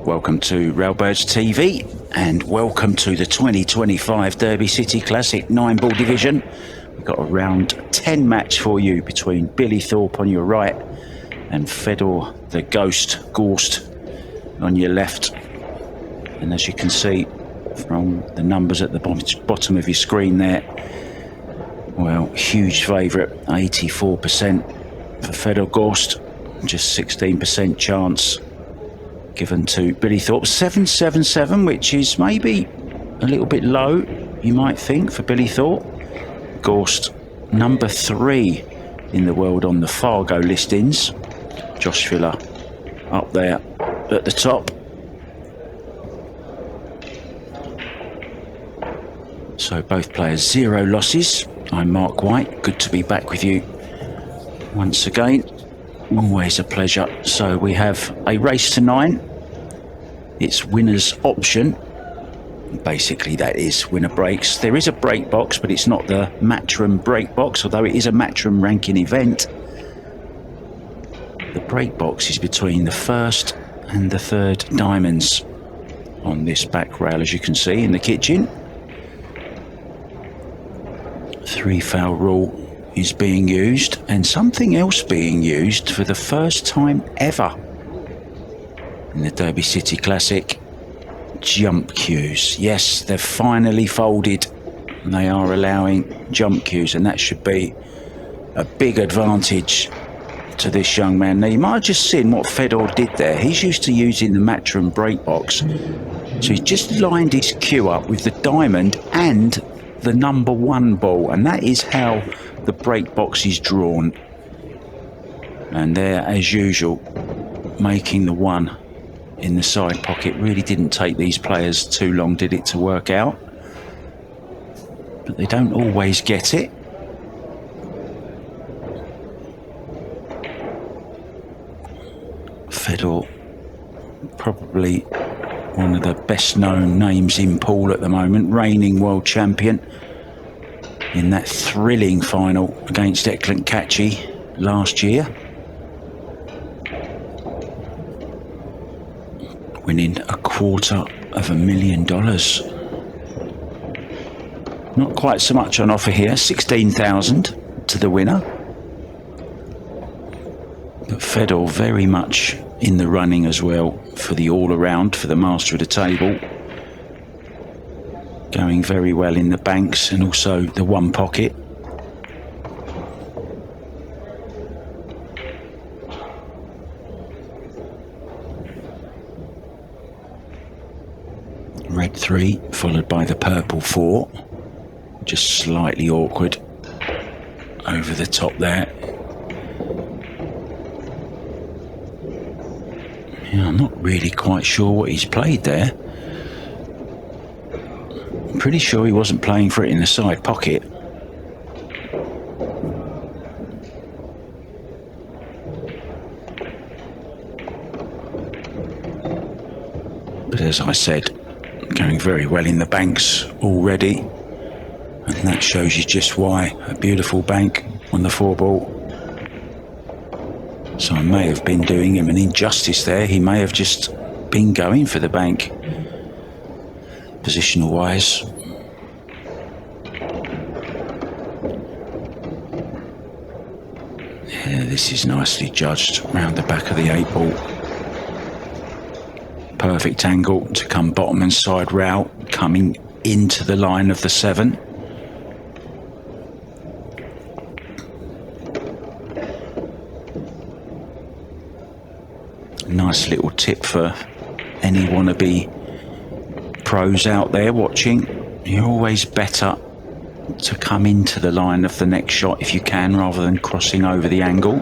Welcome to Railbirds TV and welcome to the 2025 Derby City Classic 9-ball division. We've got a round 10 match for you between Billy Thorpe on your right and Fedor the Gorst on your left. And as you can see from the numbers at the bottom of your screen there, well, huge favourite, 84% for Fedor Gorst, just 16% chance given to Billy Thorpe. 777, which is maybe a little bit low, you might think, for Billy Thorpe. Gorst, number 3 in the world on the Fargo listings. Josh Filler up there at the top. So both players 0 losses. I'm Mark White. Good to be back with you once again. Always a pleasure. So we have a race to 9. It's winner's option. Basically that is winner breaks. There is a break box, but it's not the Matchroom break box, although it is a Matchroom ranking event. The break box is between the first and the third diamonds on this back rail, as you can see in the kitchen. 3 foul rule is being used, and something else being used for the first time ever in the Derby City Classic. Jump cues. Yes, they've finally folded and they are allowing jump cues, and that should be a big advantage to this young man. Now you might have just seen what Fedor did there. He's used to using the Matchroom break box, so he's just lined his cue up with the diamond and the number 1 ball, and that is how the break box is drawn. And there, as usual, making the 1 in the side pocket. Really didn't take these players too long, did it, to work out? But they don't always get it. Fedor, probably one of the best known names in pool at the moment, reigning world champion in that thrilling final against Catchy last year, winning $250,000. Not quite so much on offer here, 16,000 to the winner. But Fedor very much in the running as well for the all-around, for the master of the table. Going very well in the banks and also the 1 pocket. Red 3 followed by the purple 4. Just slightly awkward over the top there. Yeah, I'm not really quite sure what he's played there. I'm pretty sure he wasn't playing for it in the side pocket. But as I said, going very well in the banks already, and that shows you just why. A beautiful bank on the 4 ball. So I may have been doing him an injustice there. He may have just been going for the bank, positional wise. Yeah, this is nicely judged round the back of the 8 ball. Perfect angle to come bottom and side rail, coming into the line of the 7. Nice little tip for any wannabe pros out there watching. You're always better to come into the line of the next shot if you can, rather than crossing over the angle.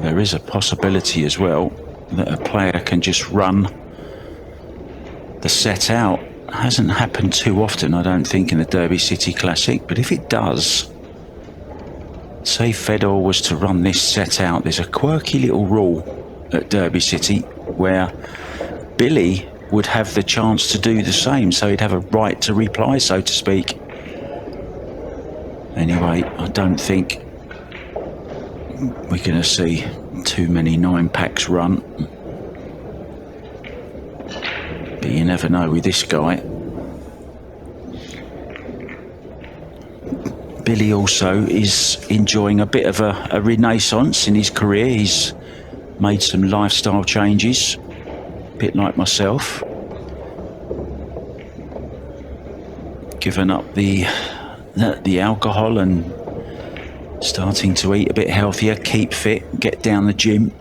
There is a possibility as well that a player can just run the set out. Hasn't happened too often, I don't think, in the Derby City Classic, but if it does, say Fedor was to run this set out, there's a quirky little rule at Derby City where Billy would have the chance to do the same, so he'd have a right to reply, so to speak. Anyway, I don't think we're going to see too many 9-packs run. But you never know with this guy. Billy also is enjoying a bit of a renaissance in his career. He's made some lifestyle changes, a bit like myself. Given up the alcohol and starting to eat a bit healthier, keep fit, get down the gym.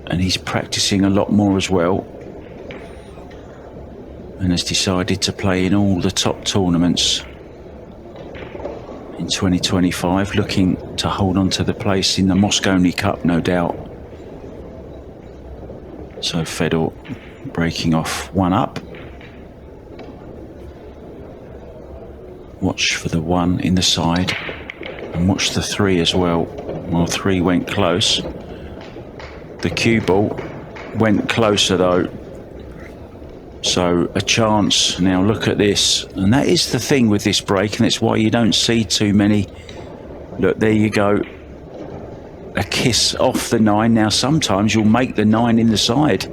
And he's practicing a lot more as well. And has decided to play in all the top tournaments in 2025, looking to hold on to the place in the Moscone Cup, no doubt. So Fedor breaking off one up. Watch for the 1 in the side and watch the 3 as well. Well, 3 went close. The cue ball went closer though. So a chance. Now look at this. And that is the thing with this break, and it's why you don't see too many. Look, there you go. A kiss off the 9. Now sometimes you'll make the 9 in the side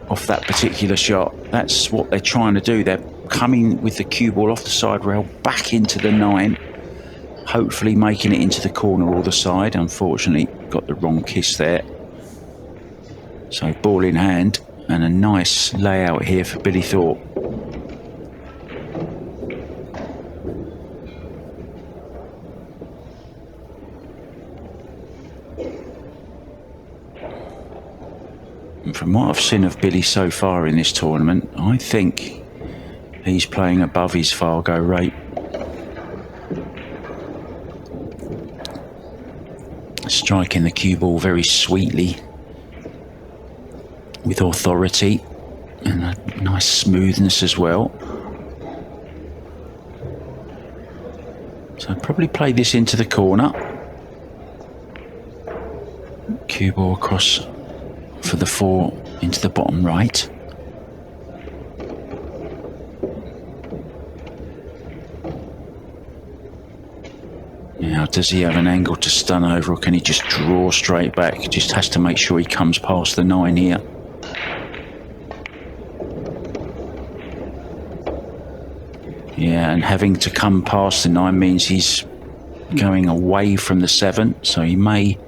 off that particular shot. That's what they're trying to do. They're coming with the cue ball off the side rail back into the 9, hopefully making it into the corner or the side. Unfortunately, got the wrong kiss there. So ball in hand and a nice layout here for Billy Thorpe. And from what I've seen of Billy so far in this tournament, I think he's playing above his Fargo rate. Striking the cue ball very sweetly, with authority and a nice smoothness as well. So I'd probably play this into the corner. Cue ball across for the 4 into the bottom right. Now, does he have an angle to stun over, or can he just draw straight back? He just has to make sure he comes past the 9 here. Yeah, and having to come past the 9 means he's going away from the 7, so he may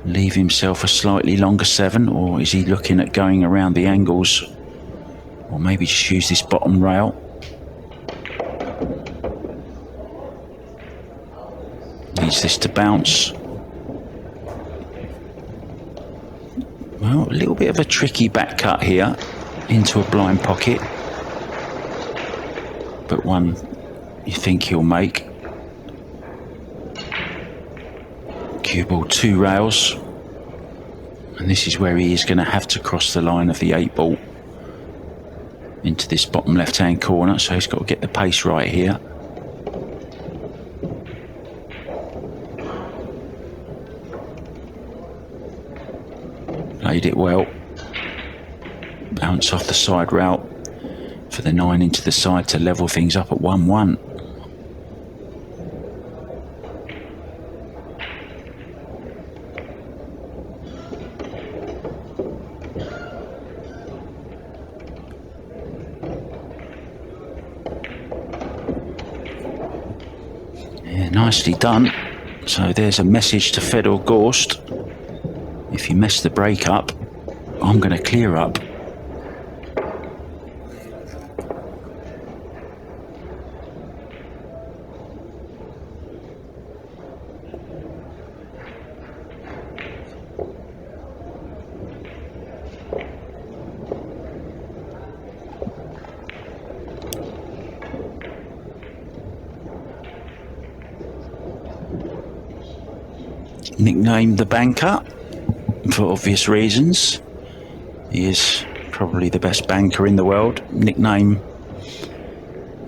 leave himself a slightly longer 7, or is he looking at going around the angles, or maybe just use this bottom rail? Needs this to bounce. Well, a little bit of a tricky back cut here into a blind pocket, but one you think he'll make. Cue ball 2 rails, and this is where he is going to have to cross the line of the 8 ball into this bottom left hand corner, so he's got to get the pace right here. Played it well. Bounce off the side route for the 9 into the side to level things up at 1-1. Yeah, nicely done. So there's a message to Fedor Gorst. If you mess the break up, I'm going to clear up. Nicknamed the banker for obvious reasons. He is probably the best banker in the world. Nickname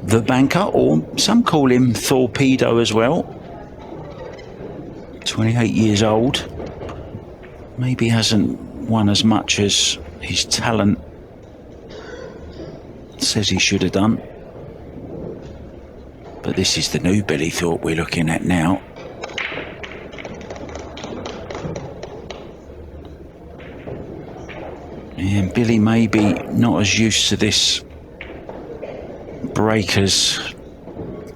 the banker, or some call him Torpedo as well. 28 years old. Maybe hasn't won as much as his talent says he should have done. But this is the new Billy Thorpe we're looking at now. And Billy may be not as used to this break as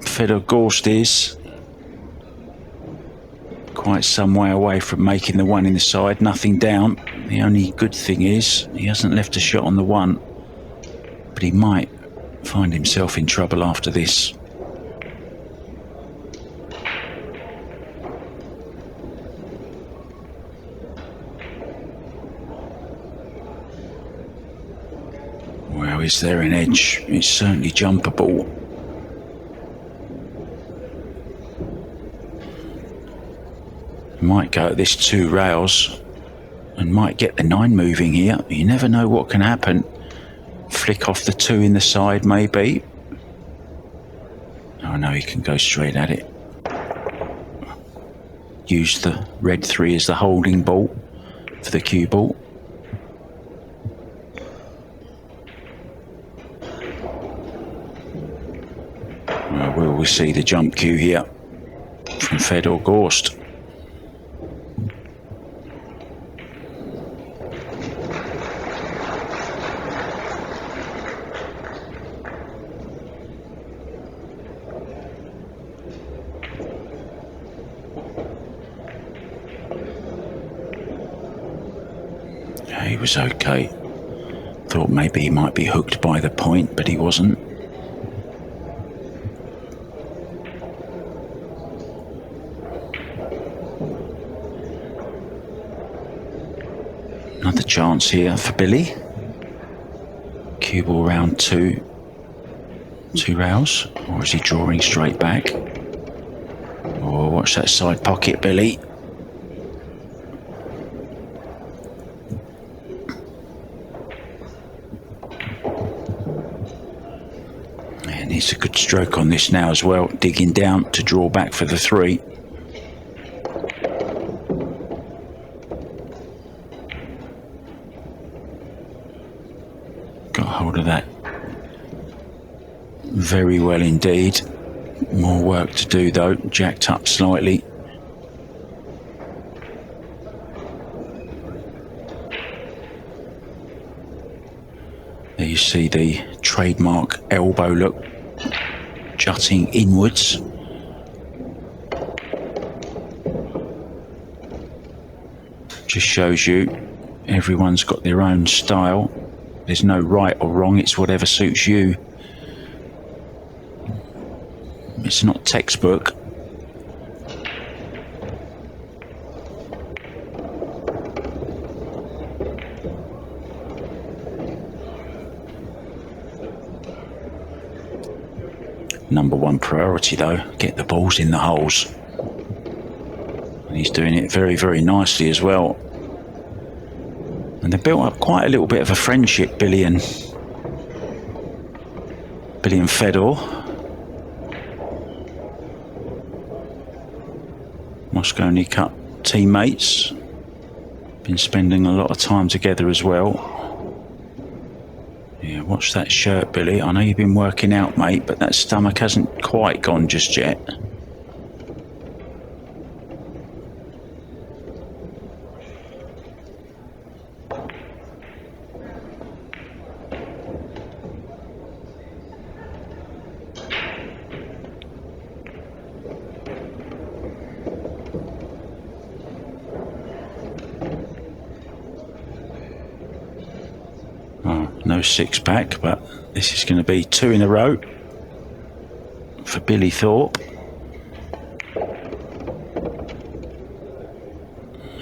Fedor Gorst is. Quite some way away from making the one in the side, nothing down. The only good thing is he hasn't left a shot on the one, but he might find himself in trouble after this. Well, is there an edge? It's certainly jumpable. Might go at this 2 rails and might get the 9 moving here. You never know what can happen. Flick off the 2 in the side maybe. Oh no, he can go straight at it. Use the red 3 as the holding ball for the cue ball. Well, will we see the jump cue here from Fedor Gorst? He was okay. Thought maybe he might be hooked by the point, but he wasn't. Another chance here for Billy. Cue ball round 2 rails, or is he drawing straight back? Oh, watch that side pocket, Billy. And it's a good stroke on this now as well, digging down to draw back for the 3. Got hold of that very well indeed. More work to do though, jacked up slightly. There you see the trademark elbow look, jutting inwards. Just shows you everyone's got their own style. There's no right or wrong, it's whatever suits you. It's not textbook. Number 1 priority though, get the balls in the holes. And he's doing it very, very nicely as well. And they built up quite a little bit of a friendship, Billy and Fedor. Mosconi Cup teammates. Been spending a lot of time together as well. Yeah, watch that shirt, Billy. I know you've been working out, mate, but that stomach hasn't quite gone just yet. No 6-pack, but this is going to be 2 in a row for Billy Thorpe.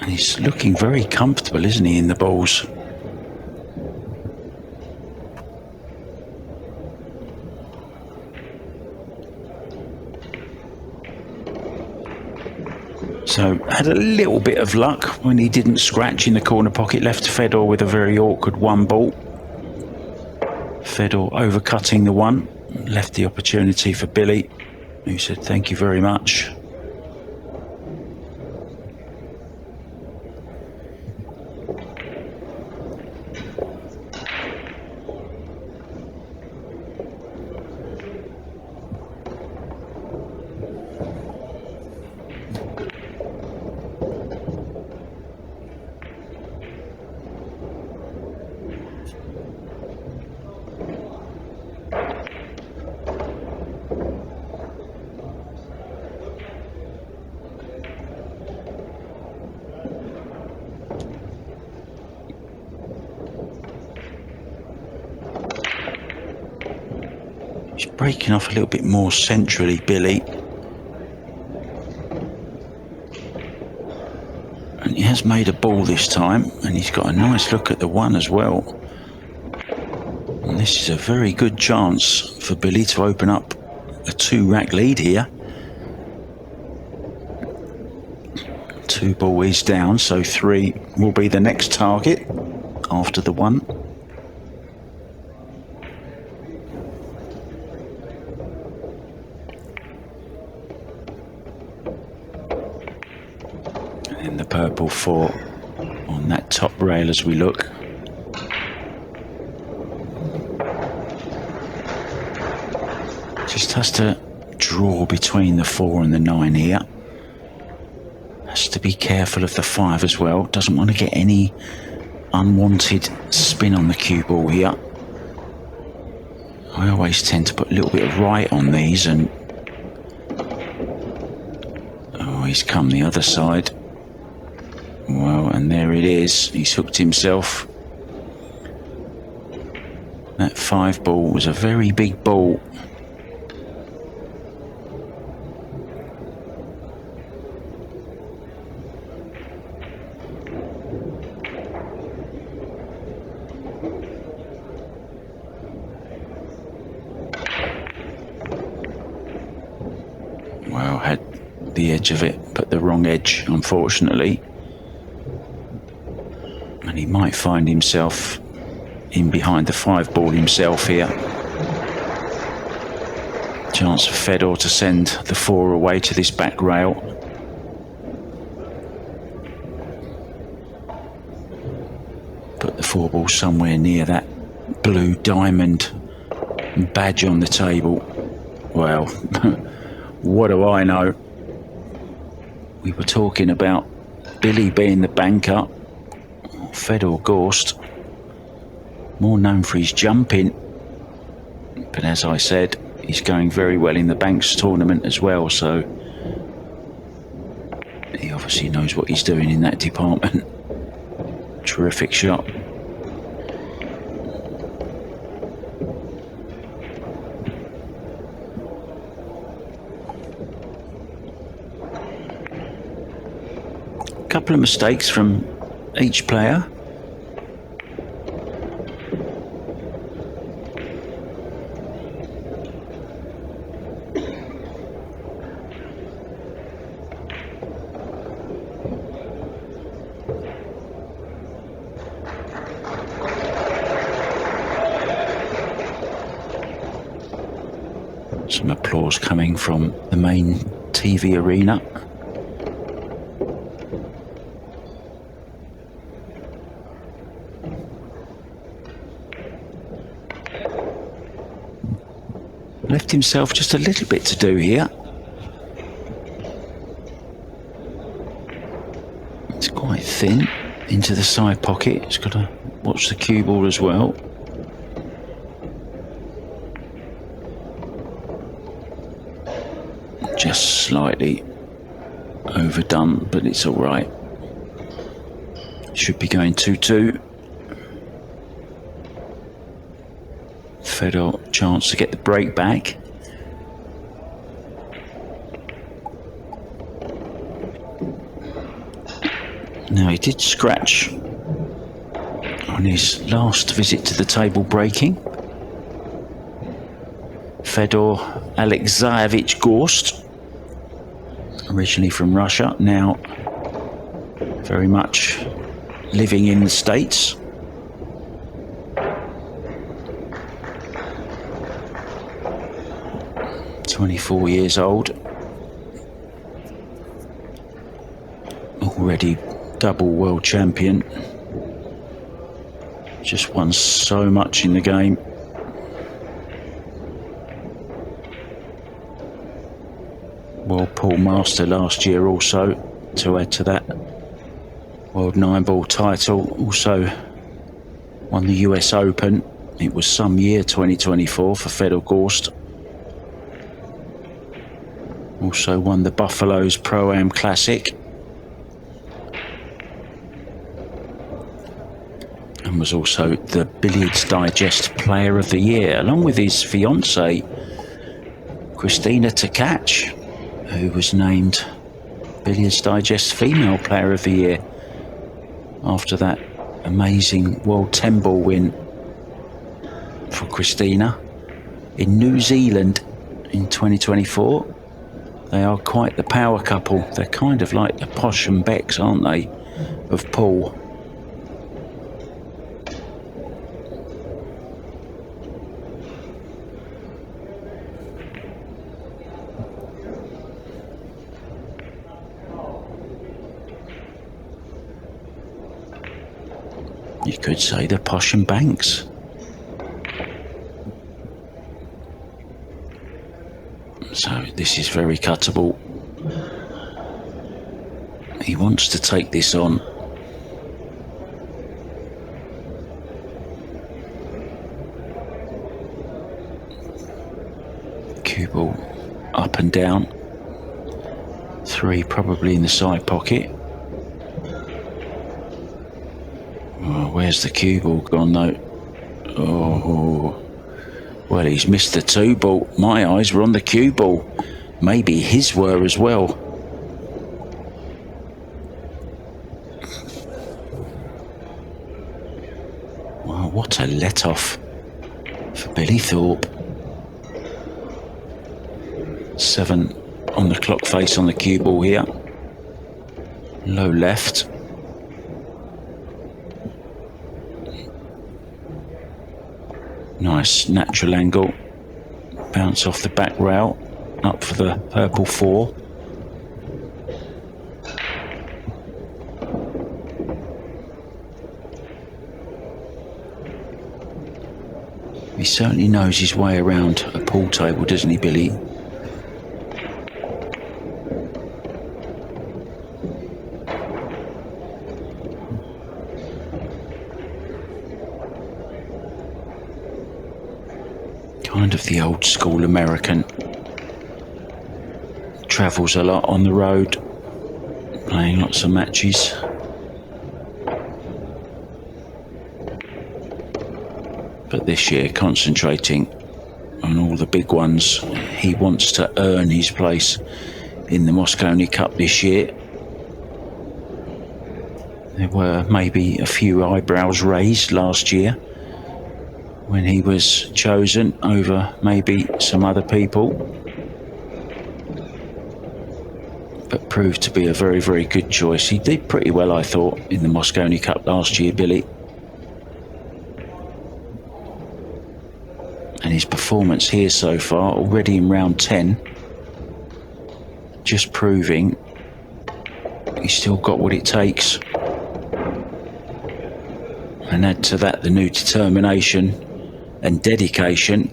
And he's looking very comfortable, isn't he, in the balls? So had a little bit of luck when he didn't scratch in the corner pocket, left Fedor with a very awkward 1 ball. Fedor overcutting the 1, left the opportunity for Billy, who said thank you very much. He's breaking off a little bit more centrally, Billy. And he has made a ball this time, and he's got a nice look at the one as well. And this is a very good chance for Billy to open up a 2-rack lead here. 2 ball is down, so 3 will be the next target after the 1. And the purple 4 on that top rail as we look. Just has to draw between the 4 and the 9 here. Has to be careful of the 5 as well. Doesn't want to get any unwanted spin on the cue ball here. I always tend to put a little bit of right on these, and oh, he's come the other side. Well, and there it is. He's hooked himself. That 5 ball was a very big ball. Well, had the edge of it, but the wrong edge, unfortunately. And he might find himself in behind the 5 ball himself here. Chance for Fedor to send the 4 away to this back rail. Put the 4 ball somewhere near that blue diamond badge on the table. Well, what do I know? We were talking about Billy being the banker. Fedor Gorst, more known for his jumping, but as I said, he's going very well in the Banks tournament as well, so he obviously knows what he's doing in that department. Terrific shot. Couple of mistakes from each player. Some applause coming from the main TV arena. Left himself just a little bit to do here. It's quite thin into the side pocket. He's got to watch the cue ball as well. Just slightly overdone, but it's all right. Should be going 2-2. Fedor chance to get the break back. Now, he did scratch on his last visit to the table breaking. Fedor Alexeyevich Gorst, originally from Russia, now very much living in the States. "24 years old, already double world champion, just won so much in the game. World pool master last year also, to add to that world 9-ball title. Also won the US Open. It was some year 2024 for Fedor Gorst. Also won the Buffalo's Pro-Am Classic. and was also the Billiards Digest Player of the Year, along with his fiancée, Christina Tkach, who was named Billiards Digest Female Player of the Year after that amazing World 10 Ball win for Christina in New Zealand in 2024. They are quite the power couple. They're kind of like the Posh and Becks, aren't they, of pool. You could say the Posh and Banks. So this is very cuttable. He wants to take this on. Cue ball up and down. 3 probably in the side pocket. Oh, where's the cue ball gone though? Oh, well, he's missed the 2 ball. My eyes were on the cue ball. Maybe his were as well. Wow, what a let-off for Billy Thorpe. 7 on the clock face on the cue ball here. Low left. Nice natural angle. Bounce off the back rail. Up for the purple 4. He certainly knows his way around a pool table, doesn't he, Billy? Kind of the old school American. Travels a lot on the road, playing lots of matches. But this year, concentrating on all the big ones. He wants to earn his place in the Mosconi Cup this year. There were maybe a few eyebrows raised last year when he was chosen over maybe some other people, but proved to be a very, very good choice. He did pretty well, I thought, in the Mosconi Cup last year, Billy. And his performance here so far, already in round 10, just proving he's still got what it takes. And add to that the new determination and dedication.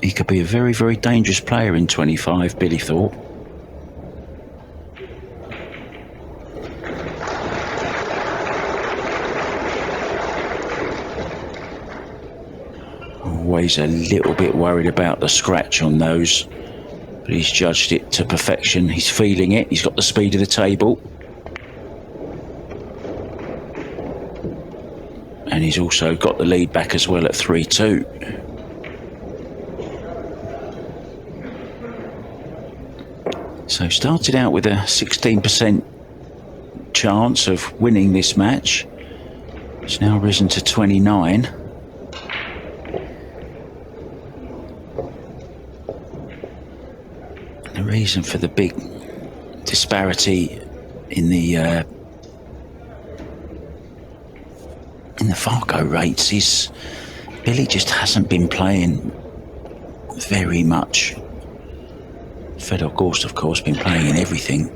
He could be a very, very dangerous player in 25, Billy Thorpe. Always a little bit worried about the scratch on those, but he's judged it to perfection. He's feeling it. He's got the speed of the table. And he's also got the lead back as well at 3-2. So started out with a 16% chance of winning this match. It's now risen to 29. The reason for the big disparity in the Fargo rates is Billy just hasn't been playing very much. Fedor Gorst, of course, been playing in everything.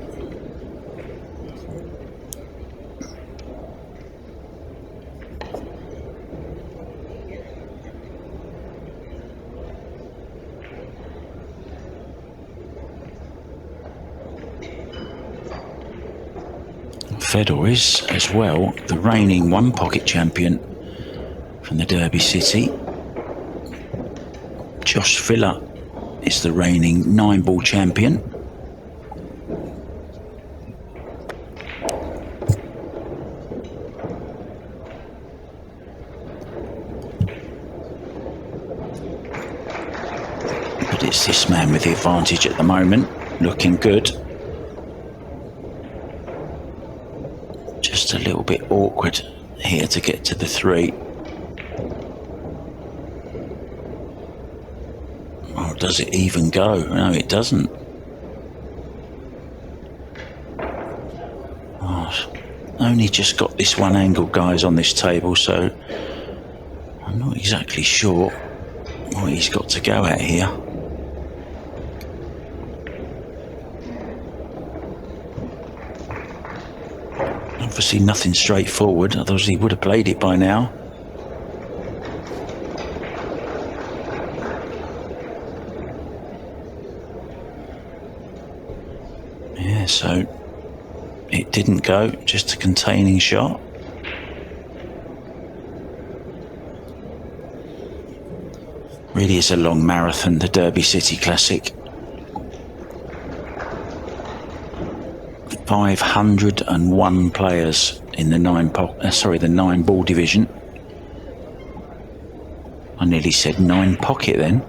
Fedor is, as well, the reigning one-pocket champion from the Derby City. Josh Filler is the reigning 9-ball champion. It's this man with the advantage at the moment, looking good. Just a little bit awkward here to get to the 3. Oh, does it even go? No, it doesn't. Oh, only just got this one angle, guys, on this table, so I'm not exactly sure what he's got to go at here. Obviously nothing straightforward, otherwise he would have played it by now. Yeah, so it didn't go, just a containing shot. Really is a long marathon, the Derby City Classic. 501 players in the 9 ball division. I nearly said 9 pocket then.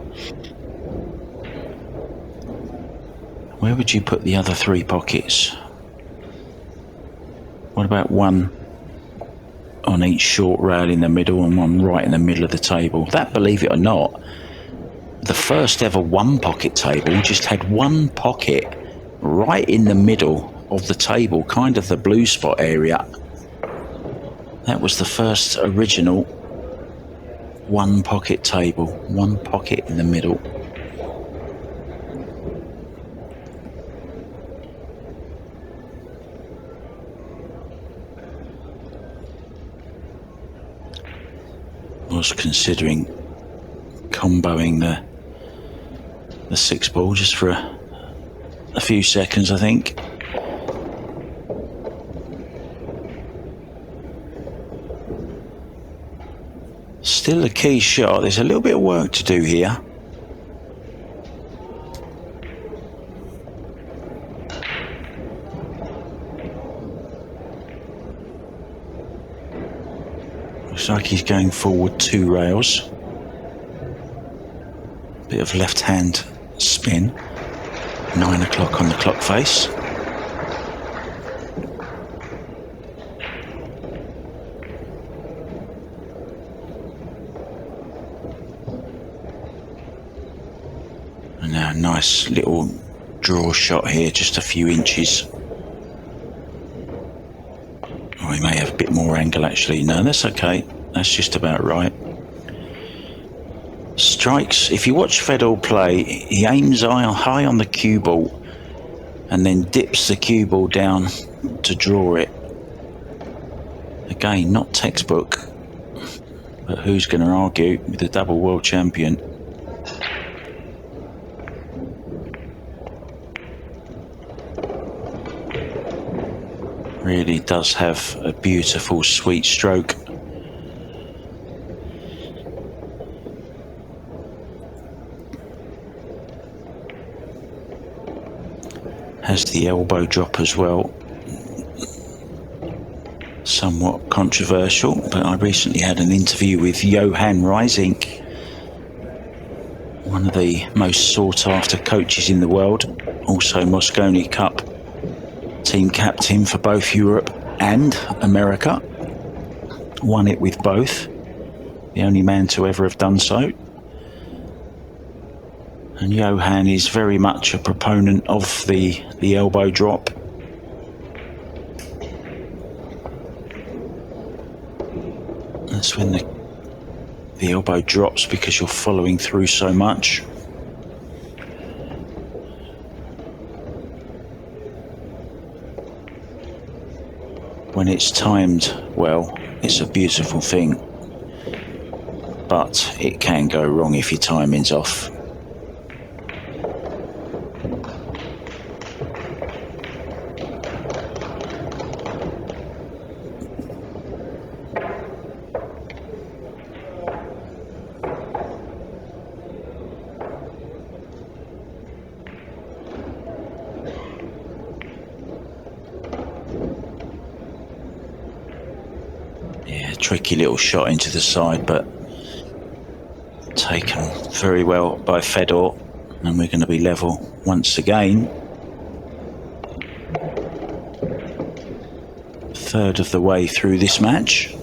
Where would you put the other 3 pockets? What about one on each short rail in the middle and one right in the middle of the table? That, believe it or not, the first ever 1 pocket table just had 1 pocket right in the middle of the table, kind of the blue spot area. That was the first original 1 pocket table, 1 pocket in the middle. I was considering comboing the 6 ball just for a few seconds, I think. Still a key shot. There's a little bit of work to do here. Looks like he's going forward 2 rails. Bit of left hand spin. 9 o'clock on the clock face. And now a nice little draw shot here, just a few inches. Oh, he may have a bit more angle actually. No, that's okay. That's just about right. Strikes, if you watch Fedor play, he aims high on the cue ball and then dips the cue ball down to draw it. Again, not textbook, but who's going to argue with the double world champion? Really does have a beautiful, sweet stroke. Has the elbow drop as well. Somewhat controversial, but I recently had an interview with Johan Reising, one of the most sought after coaches in the world, also Mosconi Cup team captain for both Europe and America. Won it with both, the only man to ever have done so. And Johan is very much a proponent of the elbow drop. That's when the elbow drops because you're following through so much. When it's timed well, it's a beautiful thing, but it can go wrong if your timing's off. Tricky little shot into the side, but taken very well by Fedor. And we're going to be level once again. Third of the way through this match.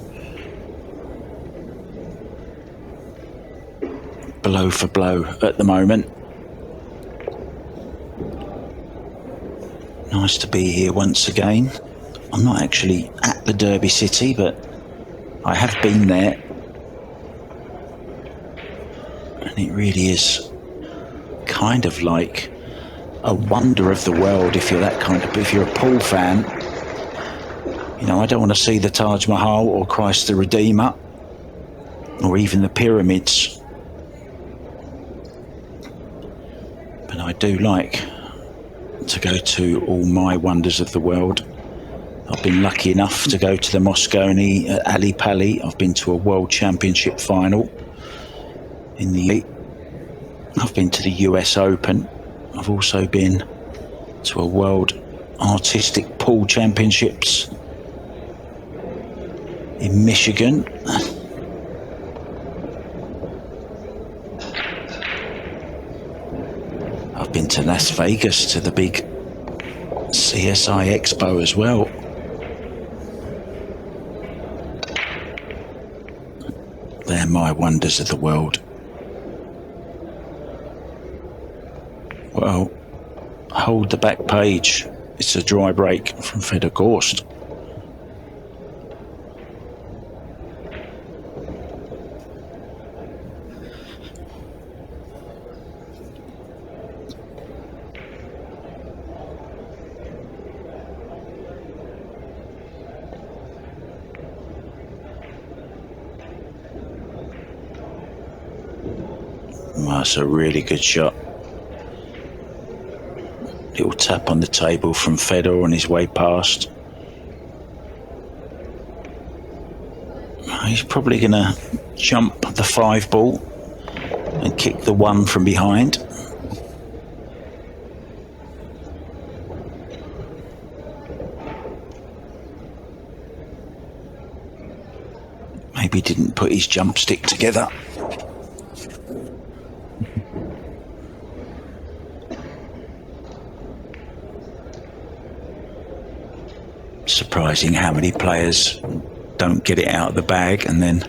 Blow for blow at the moment. Nice to be here once again. I'm not actually at the Derby City, but I have been there. And it really is kind of like a wonder of the world if you're if you're a pool fan. You know, I don't want to see the Taj Mahal or Christ the Redeemer or even the pyramids. But I do like to go to all my wonders of the world. I've been lucky enough to go to the Moscone at Ali Pali. I've been to a World Championship final in the... I've been to the US Open. I've also been to a World Artistic Pool Championships in Michigan. I've been to Las Vegas to the big CSI Expo as well. They're my wonders of the world. Well, hold the back page. It's a dry break from Fedor Gorst. Well, that's a really good shot. Little tap on the table from Fedor on his way past. He's probably going to jump the 5 ball and kick the 1 from behind. Maybe didn't put his jump stick together. Surprising how many players don't get it out of the bag and then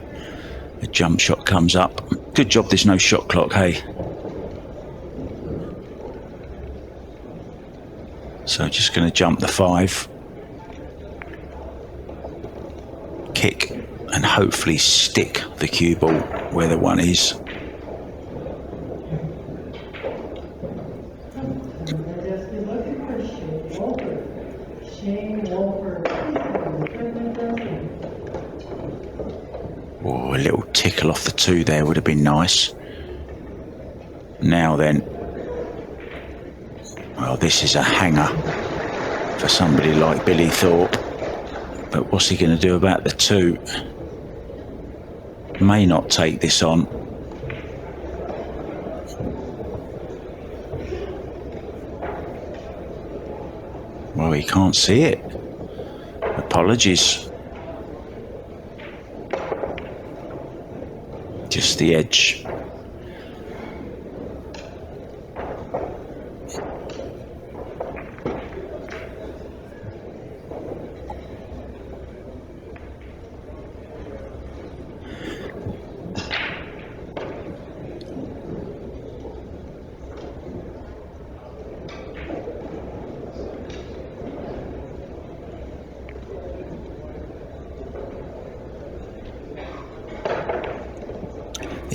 a jump shot comes up. Good job there's no shot clock, hey? So just going to jump the 5. Kick and hopefully stick the cue ball where the 1 is. Oh, a little tickle off the 2 there would have been nice. Now then. Well, this is a hanger for somebody like Billy Thorpe. But what's he going to do about the 2? May not take this on. Well, he can't see it. Apologies. Just the edge.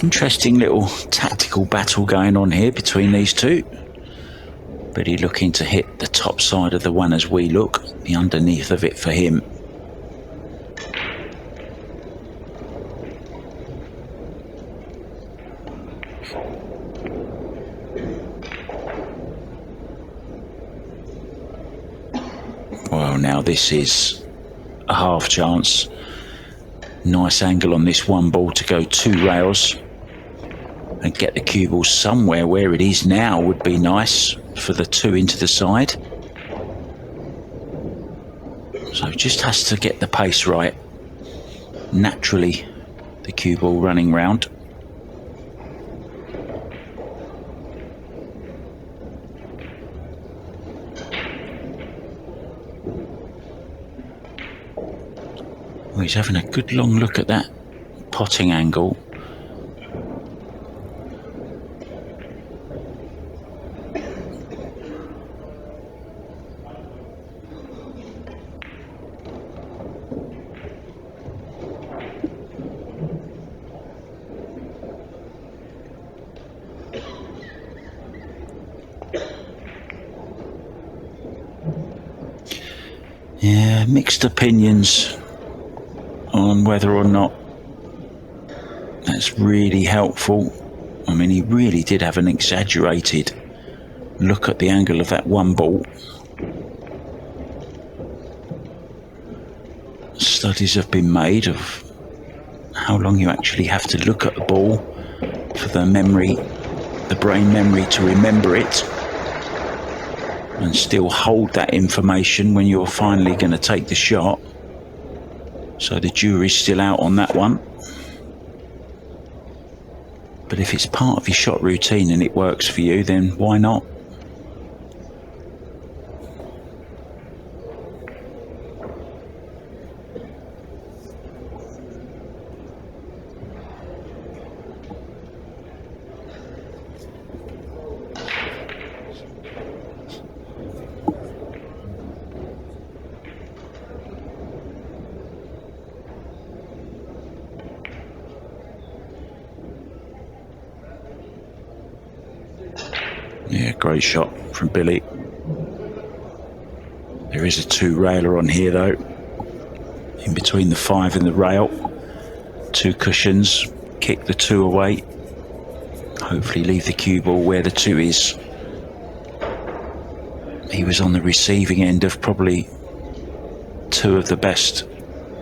Interesting little tactical battle going on here between these two. Billy looking to hit the top side of the 1 as we look, the underneath of it for him. Well, now this is a half chance. Nice angle on this 1 ball to go 2 rails and get the cue ball somewhere where it is now would be nice for the 2 into the side. So just has to get the pace right. Naturally, the cue ball running round. he's having a good long look at that potting angle. Yeah, mixed opinions on whether or not that's really helpful. I mean, he really did have an exaggerated look at the angle of that one ball. Studies have been made of how long you actually have to look at the ball for the brain memory to remember it and still hold that information when you're finally going to take the shot. So the jury's still out on that one. But if it's part of your shot routine and it works for you, then why not? Yeah, great shot from Billy. There is a 2-railer on here though, in between the 5 and the rail. 2 cushions, kick the 2 away. Hopefully leave the cue ball where the 2 is. He was on the receiving end of probably 2 of the best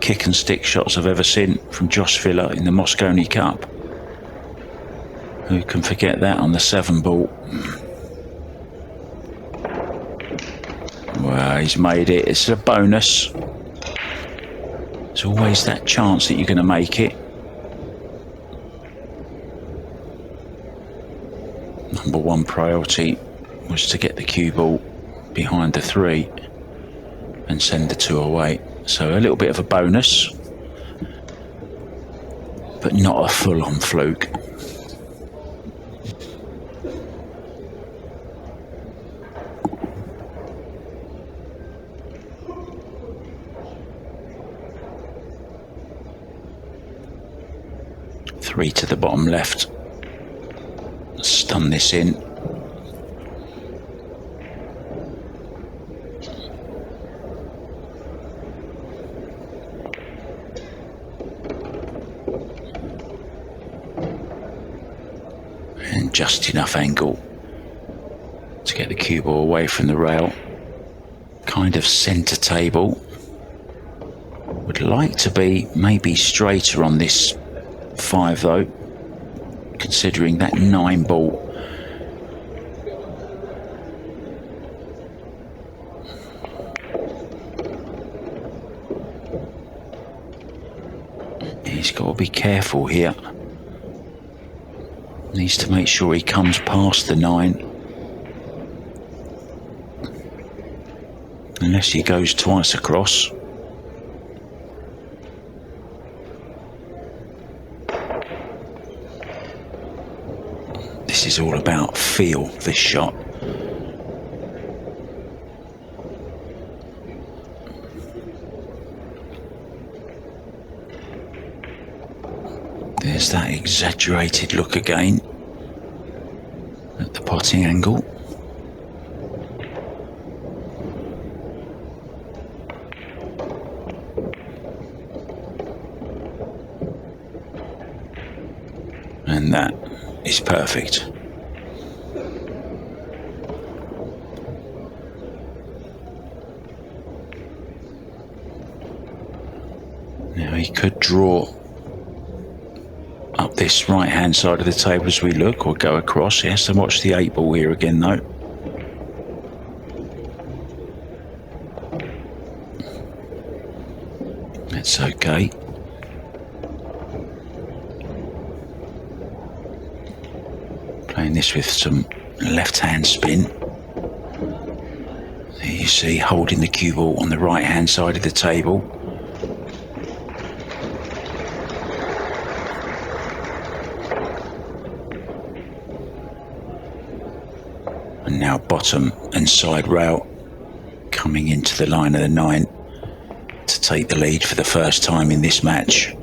kick and stick shots I've ever seen from Josh Villa in the Moscone Cup. Who can forget that on the 7 ball? Well, he's made it. It's a bonus. There's always that chance that you're going to make it. Number 1 priority was to get the cue ball behind the 3 and send the 2 away. So a little bit of a bonus, but not a full-on fluke. Three to the bottom left. Stun this in. And just enough angle to get the cue ball away from the rail. Kind of centre table. Would like to be maybe straighter on this 5 though, considering that 9 ball. He's got to be careful here. Needs to make sure he comes past the 9. Unless he goes twice across. This is all about feel, this shot. There's that exaggerated look again at the potting angle. And that is perfect. Now he could draw up this right hand side of the table as we look, or go across. He has to watch the 8 ball here again though. That's okay. Playing this with some left hand spin. There you see, holding the cue ball on the right hand side of the table. And now bottom and side rail coming into the line of the 9 to take the lead for the first time in this match.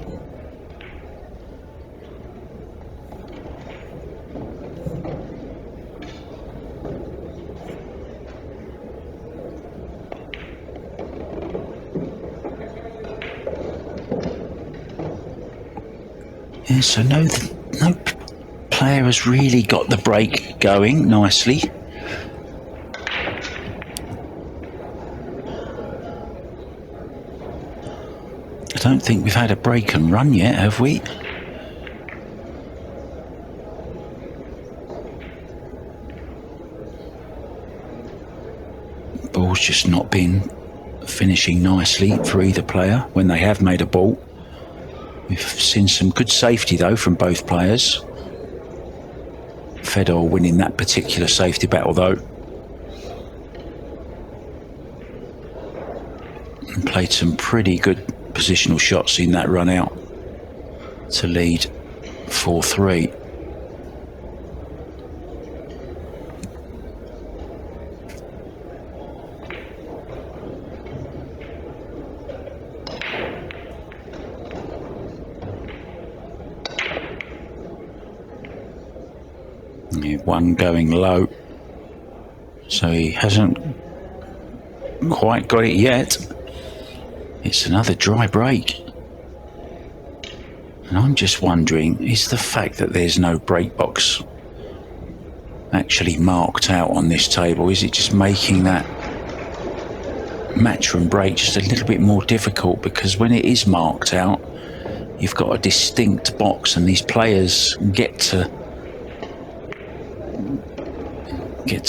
Yeah, so no player has really got the break going nicely. I don't think we've had a break and run yet, have we? Ball's just not been finishing nicely for either player when they have made a ball. We've seen some good safety though from both players. Fedor winning that particular safety battle though. And played some pretty good positional shots in that run out to lead 4-3. One going low, so he hasn't quite got it yet. It's another dry break, and I'm just wondering, is the fact that there's no break box actually marked out on this table, is it just making that match run break just a little bit more difficult? Because when it is marked out, you've got a distinct box and these players get to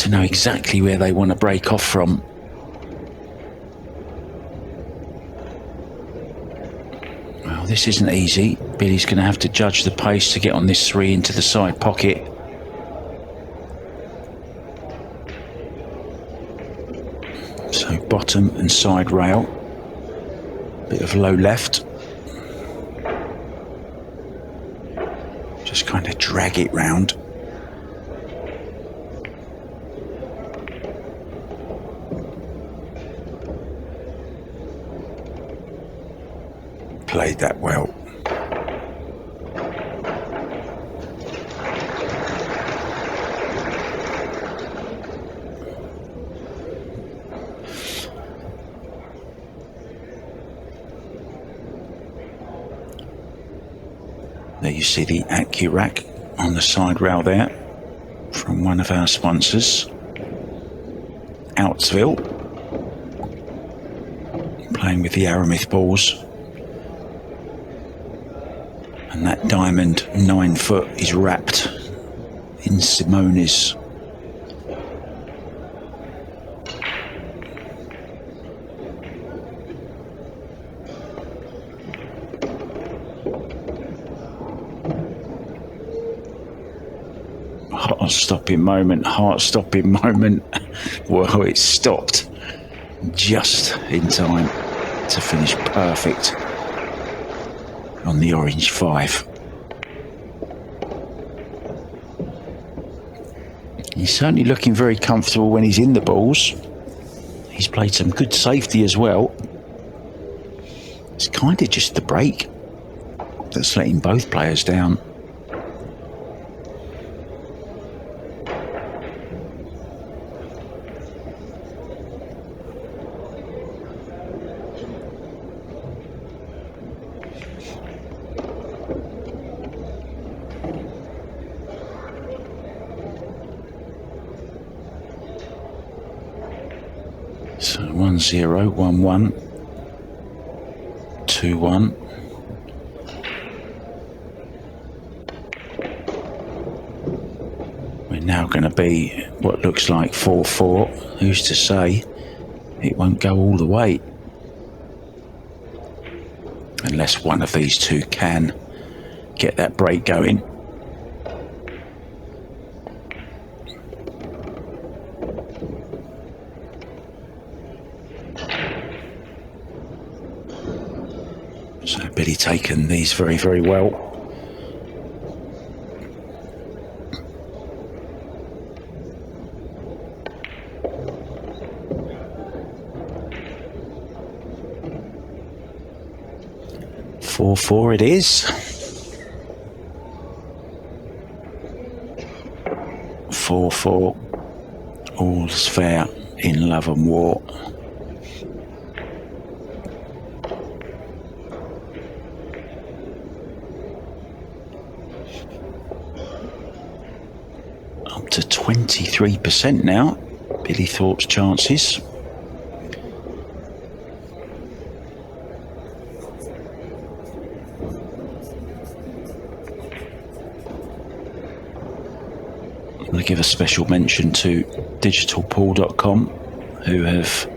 know exactly where they want to break off from. Well, this isn't easy. Billy's going to have to judge the pace to get on this 3 into the side pocket. So bottom and side rail. Bit of low left. Just kind of drag it round. Played that well. There you see the AccuRack on the side rail there from one of our sponsors, Outsville, playing with the Aramith balls. And that diamond 9 foot is wrapped in Simone's. Heart-stopping moment. Well, it stopped just in time to finish perfect on the orange 5. He's certainly looking very comfortable when he's in the balls. He's played some good safety as well. It's kind of just the break that's letting both players down. So 1-0, 1-1, 2-1. We're now going to be what looks like 4-4. Who's to say it won't go all the way? Unless one of these two can get that break going. So Billy taken these very, very well. 4-4 it is. 4-4. All's fair in love and war. Up to 23% now, Billy Thorpe's chances. I'm going to give a special mention to digitalpool.com, who have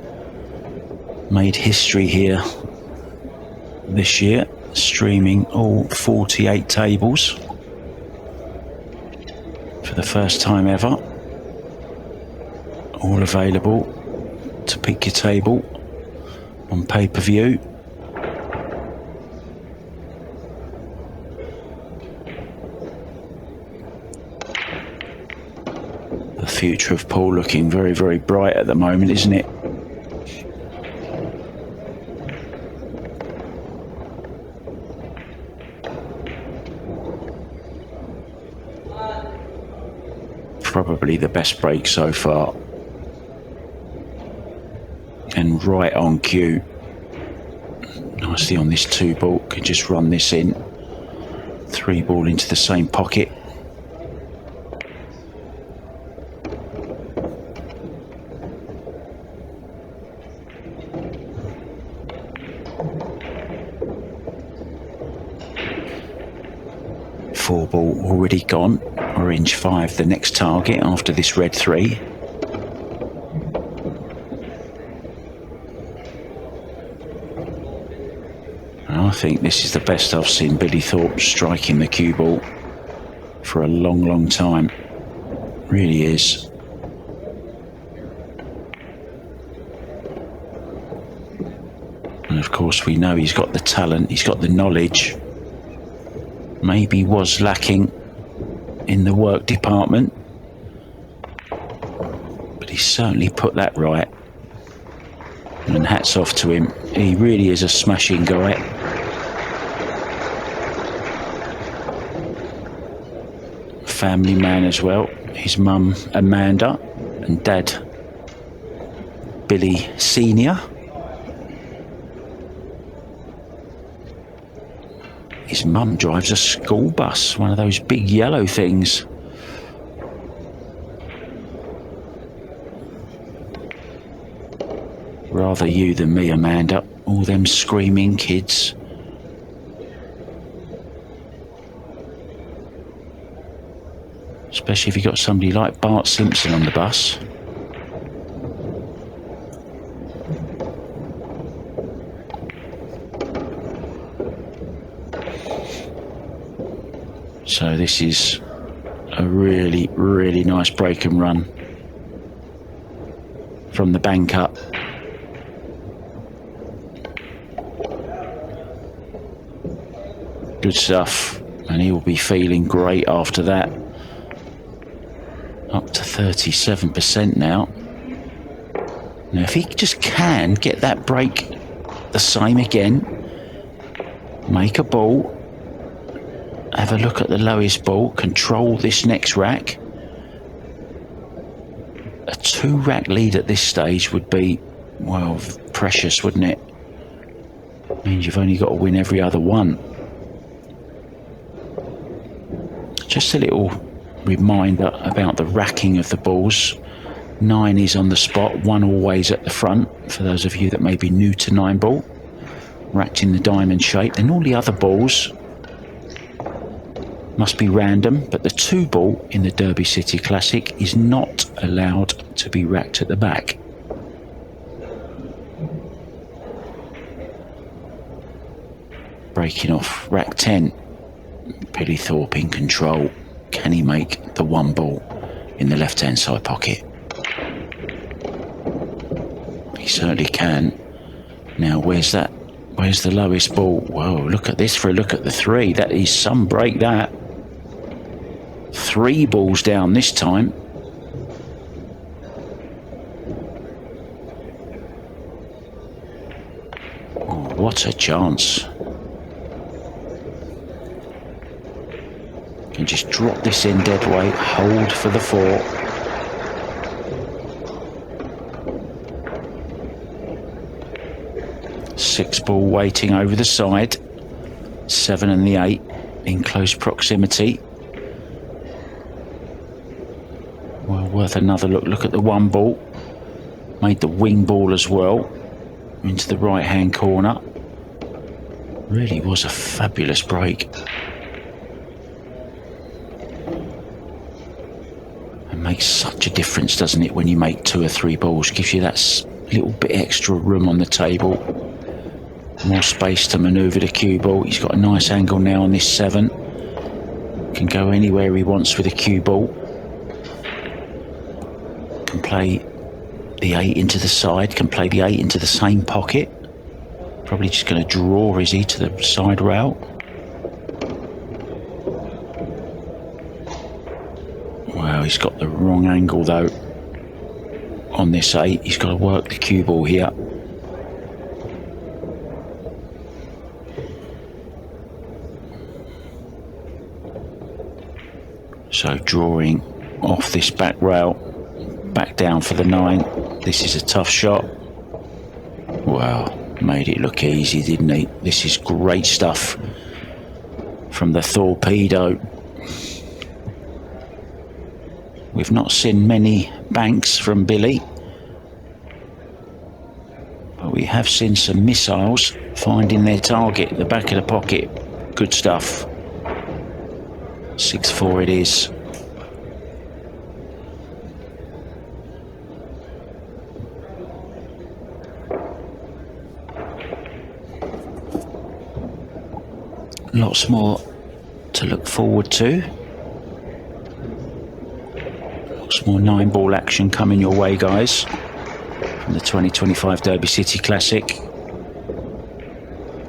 made history here this year, streaming all 48 tables for the first time ever. All available to pick your table on pay-per-view. The future of pool looking very, very bright at the moment, isn't it? Probably the best break so far. And right on cue. Nicely on this 2-ball. Can just run this in. 3-ball into the same pocket. Four-ball already gone. Orange 5 the next target after this red 3. I think this is the best I've seen Billy Thorpe striking the cue ball for a long, long time. Really is. And of course we know he's got the talent, he's got the knowledge. Maybe was lacking in the work department, but he certainly put that right, and hats off to him. He really is a smashing guy. Family man as well. His mum Amanda and dad Billy Senior. His mum drives a school bus, one of those big yellow things. Rather you than me, Amanda. All them screaming kids. Especially if you got somebody like Bart Simpson on the bus. So this is a really, really nice break and run from the bank up. Good stuff, and he'll be feeling great after that. Up to 37% now. Now if he just can get that break the same again, make a ball, have a look at the lowest ball, control this next rack. A 2-rack lead at this stage would be, well, precious, wouldn't it? Means you've only got to win every other one. Just a little reminder about the racking of the balls. 9 is on the spot, 1 always at the front, for those of you that may be new to 9-ball. Racked in the diamond shape. Then all the other balls must be random, but the 2-ball in the Derby City Classic is not allowed to be racked at the back. Breaking off rack 10. Billy Thorpe in control. Can he make the 1-ball in the left-hand side pocket? He certainly can. Now, where's that? Where's the lowest ball? Whoa, look at this for a look at the 3. That is some break, that. 3 balls down this time. Oh, what a chance. Can just drop this in dead weight, hold for the 4. Six ball waiting over the side. 7 and the 8 in close proximity. Well, worth another look. Look at the 1 ball. Made the wing ball as well. Into the right hand corner. Really was a fabulous break. It makes such a difference, doesn't it, when you make 2 or 3 balls. Gives you that little bit extra room on the table. More space to manoeuvre the cue ball. He's got a nice angle now on this 7. Can go anywhere he wants with a cue ball. Can play the 8 into the side. Can play the 8 into the same pocket. Probably just going to draw, is he, to the side rail. Well, he's got the wrong angle though on this 8. He's got to work the cue ball here. So drawing off this back rail, back down for the 9. This is a tough shot. Wow, made it look easy, didn't he? This is great stuff from the Torpedo. We've not seen many banks from Billy, but we have seen some missiles finding their target at the back of the pocket. Good stuff. 6-4 it is. Lots more to look forward to. Lots more 9-ball action coming your way, guys, from the 2025 Derby City Classic.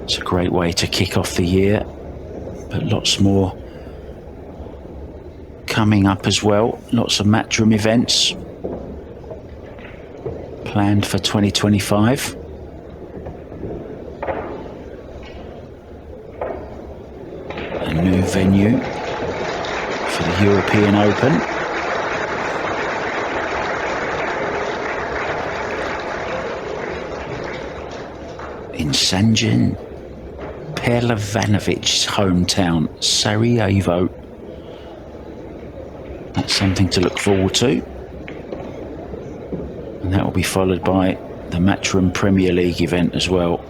It's a great way to kick off the year, but lots more coming up as well. Lots of matchroom events planned for 2025. A new venue for the European Open. In Sanjin Perlavanovic's hometown, Sarajevo. That's something to look forward to. And that will be followed by the Matchroom Premier League event as well.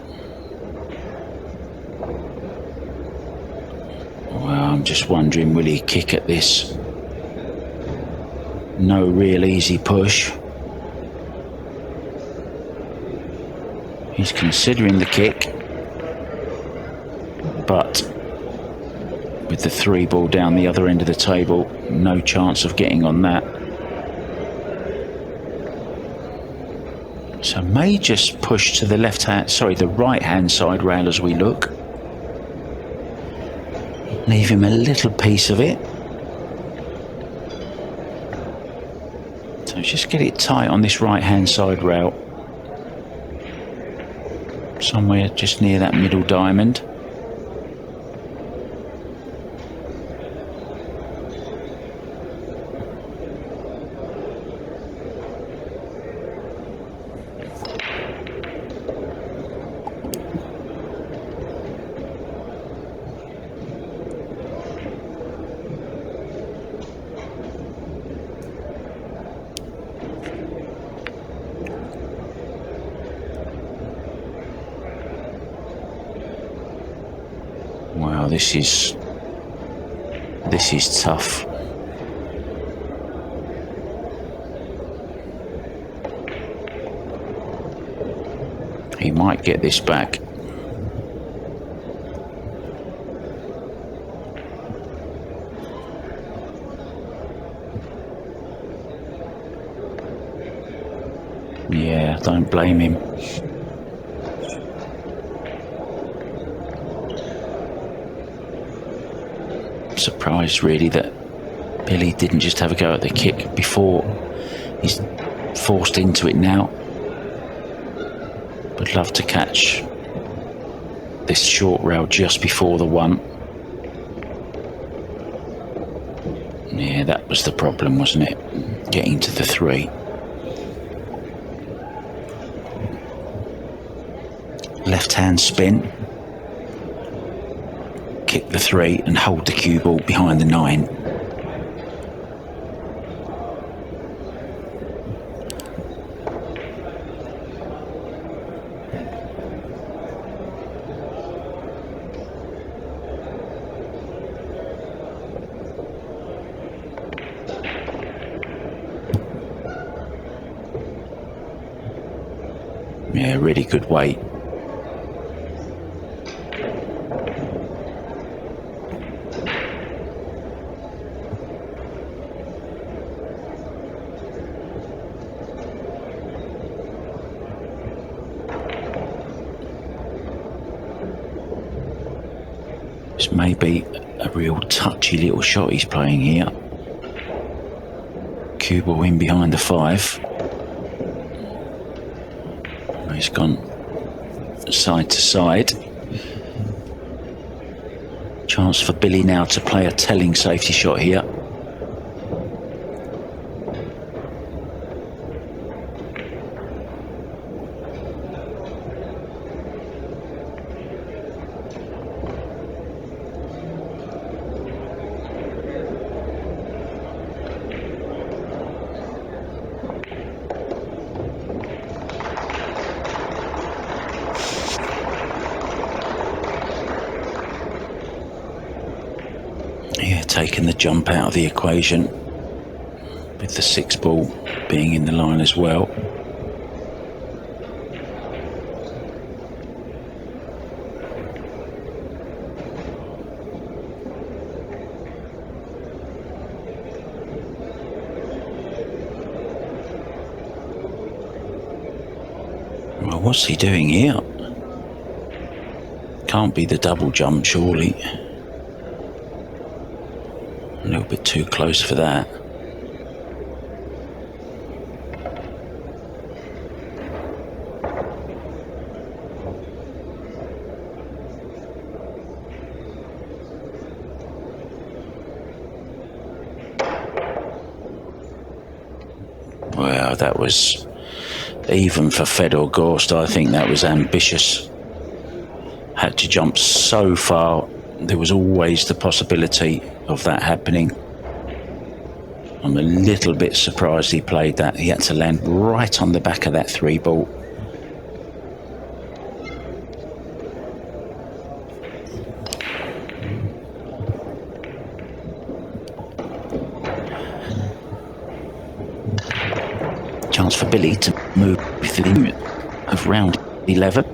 Well, I'm just wondering, will he kick at this? No real easy push. He's considering the kick, but with the 3-ball down the other end of the table, no chance of getting on that. So may just push to the the right hand side rail as we look. Leave him a little piece of it. So just get it tight on this right hand side rail. Somewhere just near that middle diamond. Wow, this is tough. He might get this back. Yeah, don't blame him. Surprised really that Billy didn't just have a go at the kick before. He's forced into it now. Would love to catch this short rail just before the 1. Yeah, that was the problem, wasn't it? Getting to the 3. Left hand spin. Kick the 3 and hold the cue ball behind the 9. Yeah, really good weight. This may be a real touchy little shot he's playing here. Cue ball in behind the 5. He's gone side to side. Chance for Billy now to play a telling safety shot here. Yeah, taking the jump out of the equation, with the 6 ball being in the line as well. Well, what's he doing here? Can't be the double jump, surely. A little bit too close for that. Well, that was, even for Fedor Gorst, I think that was ambitious. Had to jump so far. There was always the possibility of that happening. I'm a little bit surprised he played that. He had to land right on the back of that 3 ball. Chance for Billy to move to the limit of round 11.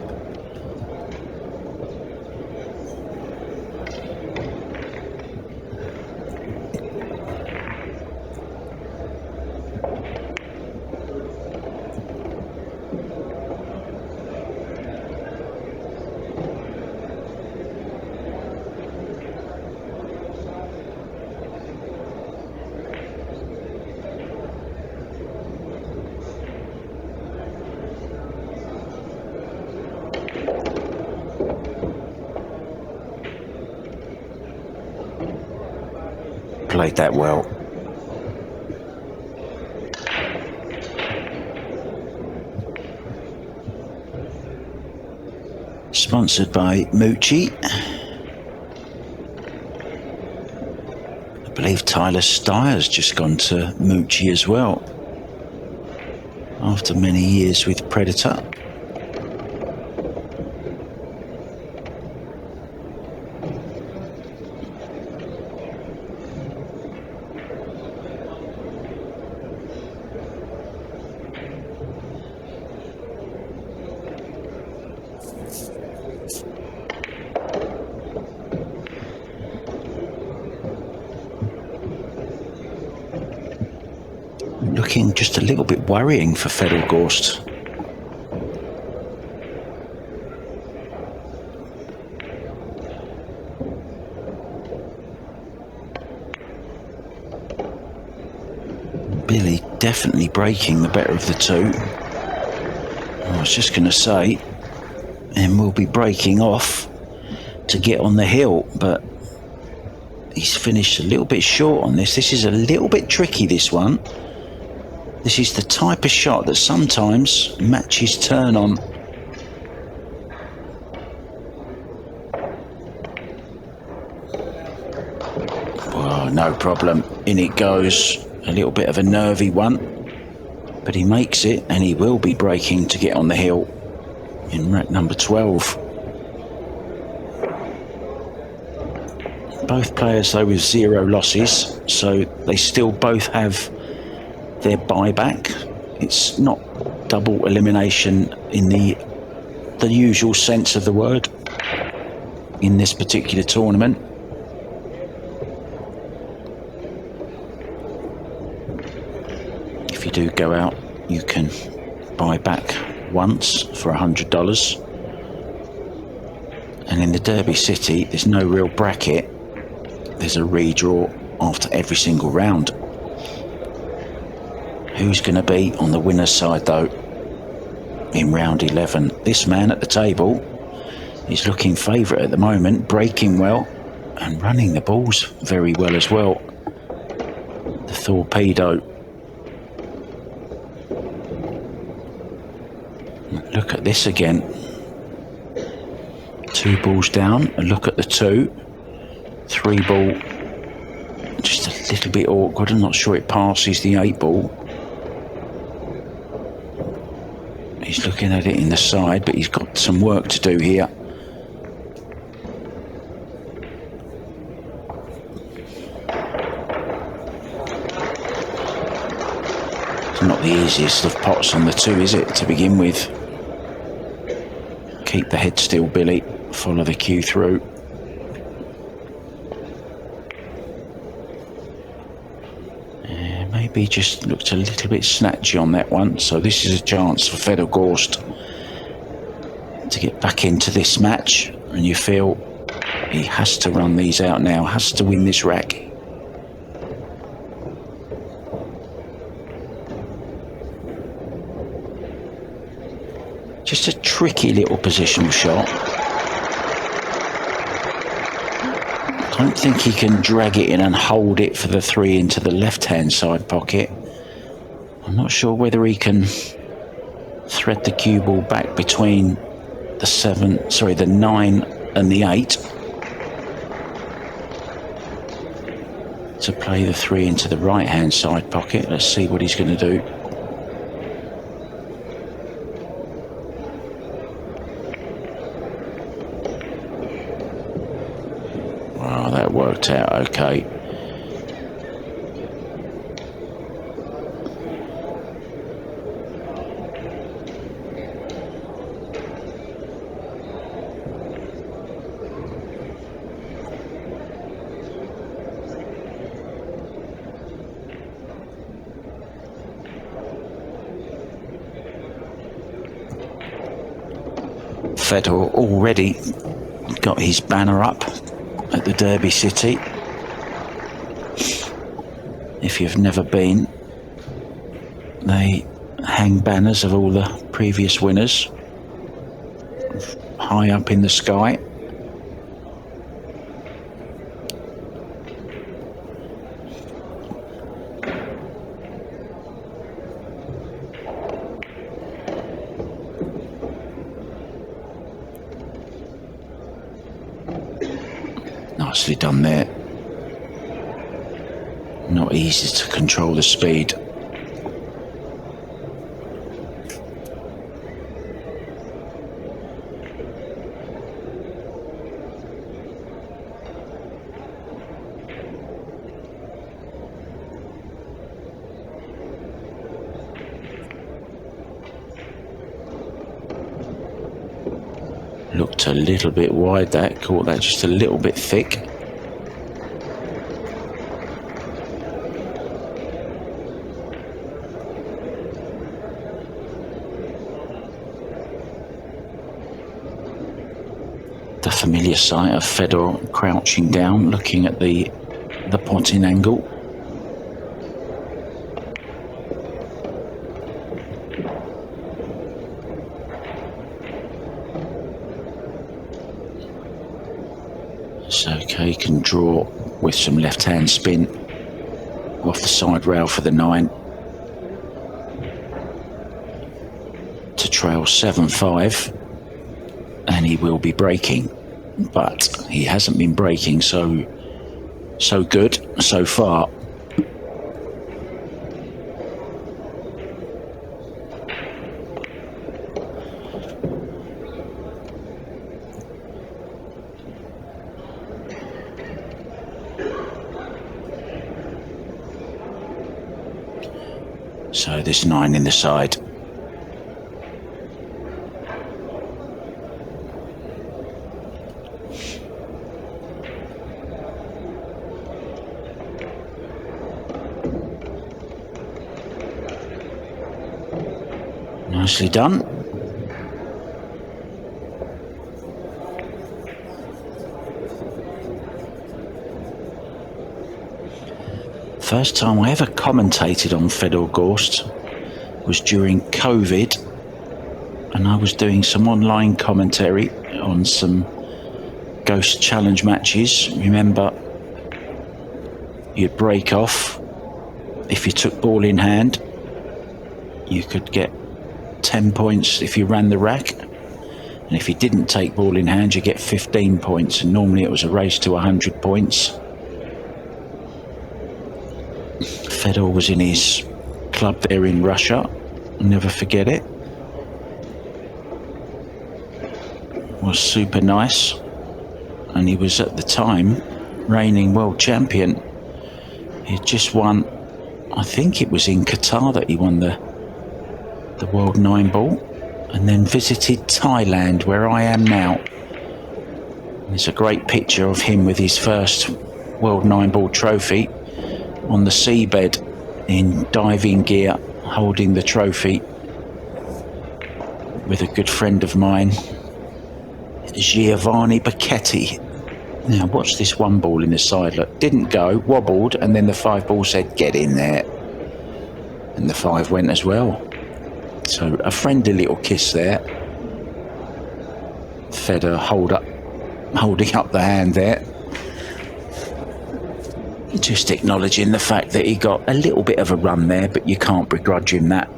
Played that well. Sponsored by Moochie. I believe Tyler Steyer's just gone to Moochie as well, after many years with Predator. Looking just a little bit worrying for Fedor Gorst. Billy definitely breaking the better of the 2. I was just going to say, and we'll be breaking off to get on the hill, but he's finished a little bit short on this. This is a little bit tricky, this one. This is the type of shot that sometimes matches turn on. Oh, no problem. In it goes. A little bit of a nervy one. But he makes it, and he will be braking to get on the hill in rack number 12. Both players, though, with 0 losses, so they still both have their buyback. It's not double elimination in the usual sense of the word in this particular tournament. If you do go out, you can buy back once for $100. And in the Derby City, there's no real bracket. There's a redraw after every single round. Who's going to be on the winner's side, though, in round 11? This man at the table is looking favourite at the moment, braking well and running the balls very well as well. The Torpedo. Look at this again. 2 balls down, and look at the 2. 3 ball, just a little bit awkward. I'm not sure it passes the 8 ball. He's looking at it in the side, but he's got some work to do here. It's not the easiest of pots on the 2, is it, to begin with? Keep the head still, Billy. Follow the cue through. Maybe just looked a little bit snatchy on that one. So this is a chance for Fedor Gorst to get back into this match. And you feel he has to run these out now, has to win this rack. Just a tricky little positional shot. I don't think he can drag it in and hold it for the 3 into the left-hand side pocket. I'm not sure whether he can thread the cue ball back between the 9 and the 8 to play the 3 into the right-hand side pocket. Let's see what he's going to do. Wow, that worked out okay. Fedor already got his banner up at the Derby City. If you've never been, they hang banners of all the previous winners high up in the sky. Nicely done there. Not easy to control the speed. Looked a little bit wide, that caught that just a little bit thick. The familiar sight of Fedor crouching down, looking at the potting angle. It's okay, he can draw with some left-hand spin off the side rail for the 9 to trail 7-5, and he will be breaking, but he hasn't been breaking so good so far. So this 9 in the side. Nicely done. First time I ever commentated on Fedor Gorst was during COVID, and I was doing some online commentary on some Ghost Challenge matches. Remember, you'd break off. If you took ball in hand, you could get 10 points if you ran the rack, and if you didn't take ball in hand, you get 15 points, and normally it was a race to 100 points. Fedor was in his club there in Russia, I'll never forget it. Was super nice, and he was at the time reigning world champion. He had just won, I think it was in Qatar that he won the World 9 Ball, and then visited Thailand, where I am now. There's a great picture of him with his first World 9 Ball trophy on the seabed in diving gear, holding the trophy with a good friend of mine, Giovanni Bacchetti. Now watch this 1 ball in the side, look, didn't go, wobbled, and then the 5 ball said get in there, and the 5 went as well. So a friendly little kiss there. Fedor holding up the hand there, just acknowledging the fact that he got a little bit of a run there, but you can't begrudge him that.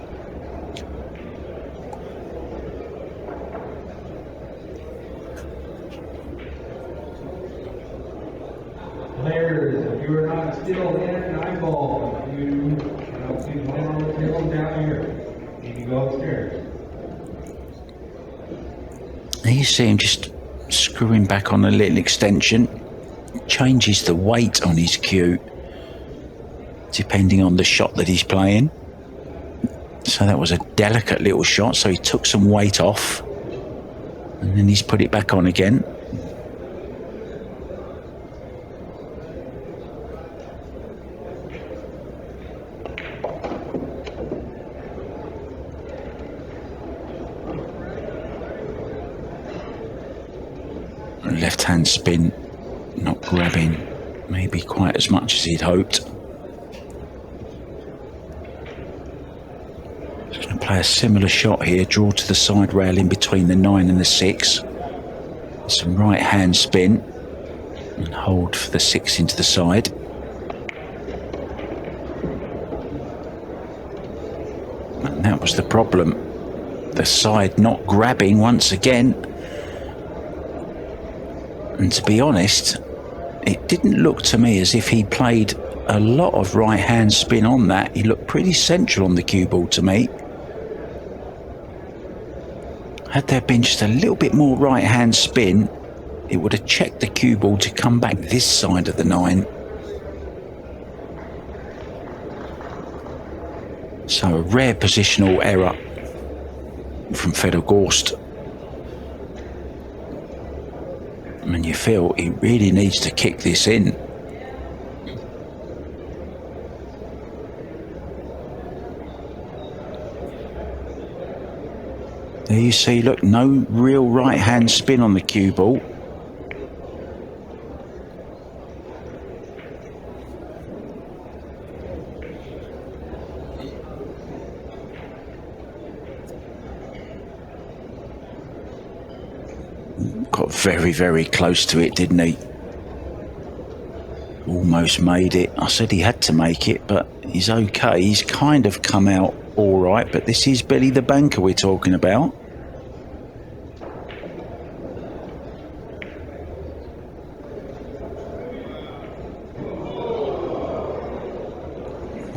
Players, if you are not still in 9 ball, you can land on the table down here. You can go upstairs. Now you see him just screwing back on a little extension. Changes the weight on his cue depending on the shot that he's playing. So that was a delicate little shot, so he took some weight off and then he's put it back on again. Left hand spin, not grabbing maybe quite as much as he'd hoped. Just going to play a similar shot here, draw to the side rail in between the 9 and the 6. Some right hand spin and hold for the 6 into the side. And that was the problem, the side not grabbing once again. And to be honest, it didn't look to me as if he played a lot of right hand spin on that. He looked pretty central on the cue ball to me. Had there been just a little bit more right hand spin, it would have checked the cue ball to come back this side of the 9. So a rare positional error from Fedor Gorst. And you feel he really needs to kick this in. There you see, look, no real right hand spin on the cue ball. Got very, very close to it, didn't he? almost made it. I said he had to make it, but he's okay. He's kind of come out all right, but this is Billy the banker we're talking about.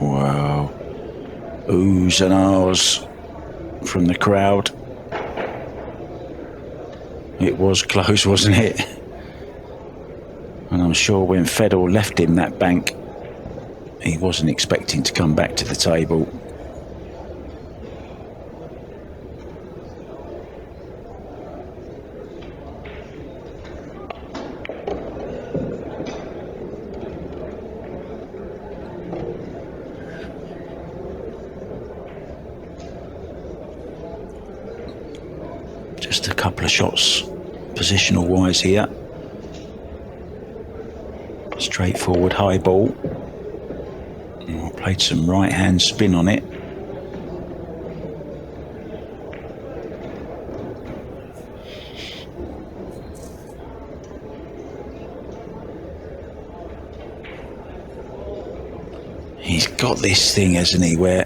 Wow. Oohs and ahs from the crowd. It was close, wasn't it? And I'm sure when Fedor left him that bank, he wasn't expecting to come back to the table. Just a couple of shots positional wise here. Straightforward high ball. I played some right hand spin on it. He's got this thing, hasn't he, where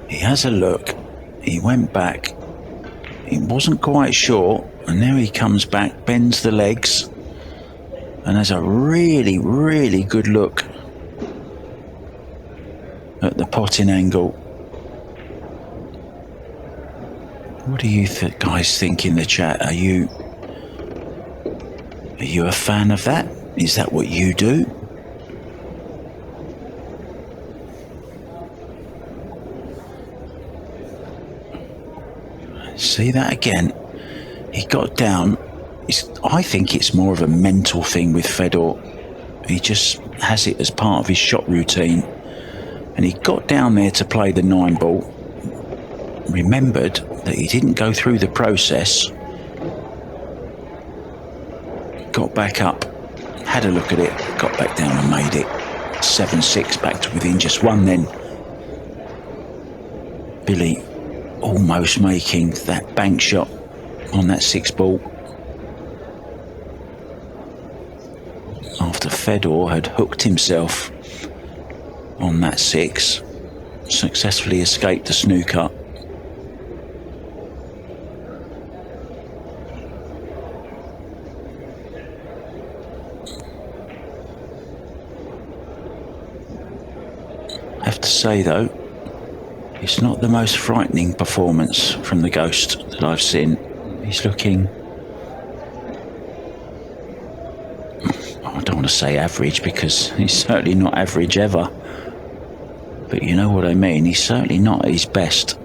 he has a look, he went back, he wasn't quite sure, and now he comes back, bends the legs, and has a really, really good look at the potting angle. What do you guys think in the chat? Are you a fan of that? Is that what you do? See that again? He got down. I think it's more of a mental thing with Fedor. He just has it as part of his shot routine. And he got down there to play the 9 ball. Remembered that he didn't go through the process. Got back up. Had a look at it. Got back down and made it. 7-6 back to within just 1 then. Billy almost making that bank shot on that 6 ball. After Fedor had hooked himself on that 6, successfully escaped the snooker. I have to say though, it's not the most frightening performance from the Ghost that I've seen. He's looking, I don't want to say average because he's certainly not average ever. But you know what I mean, he's certainly not at his best.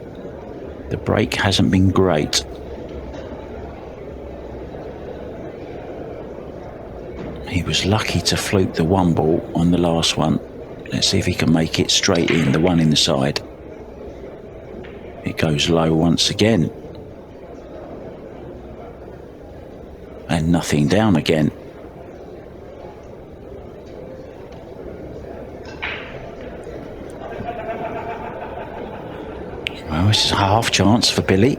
The break hasn't been great. He was lucky to fluke the 1 ball on the last one. Let's see if he can make it straight in, the one in the side. It goes low once again. And nothing down again. Well, this is a half chance for Billy.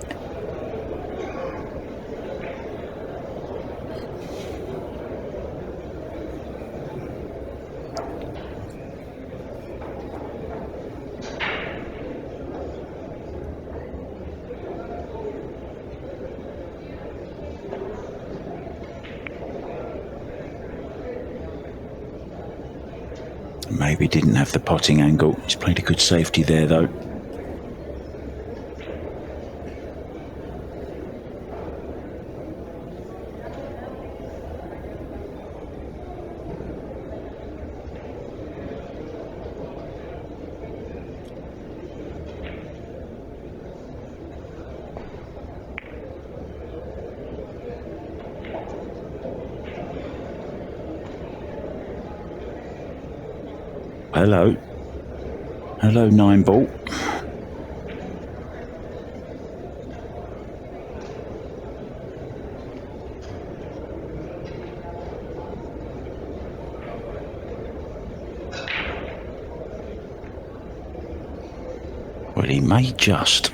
Maybe didn't have the potting angle. He's played a good safety there though. Hello. Hello, 9 ball. Well, he may just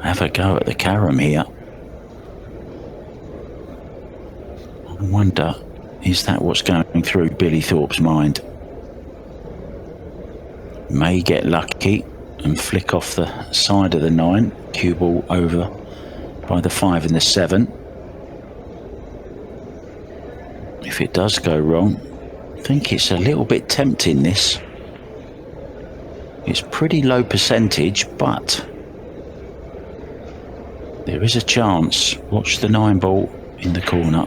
have a go at the carom here. I wonder, is that what's going through Billy Thorpe's mind. May get lucky and flick off the side of the 9, cue ball over by the 5 and the 7. If it does go wrong, I think it's a little bit tempting, this. It's pretty low percentage, but there is a chance. Watch the 9 ball in the corner.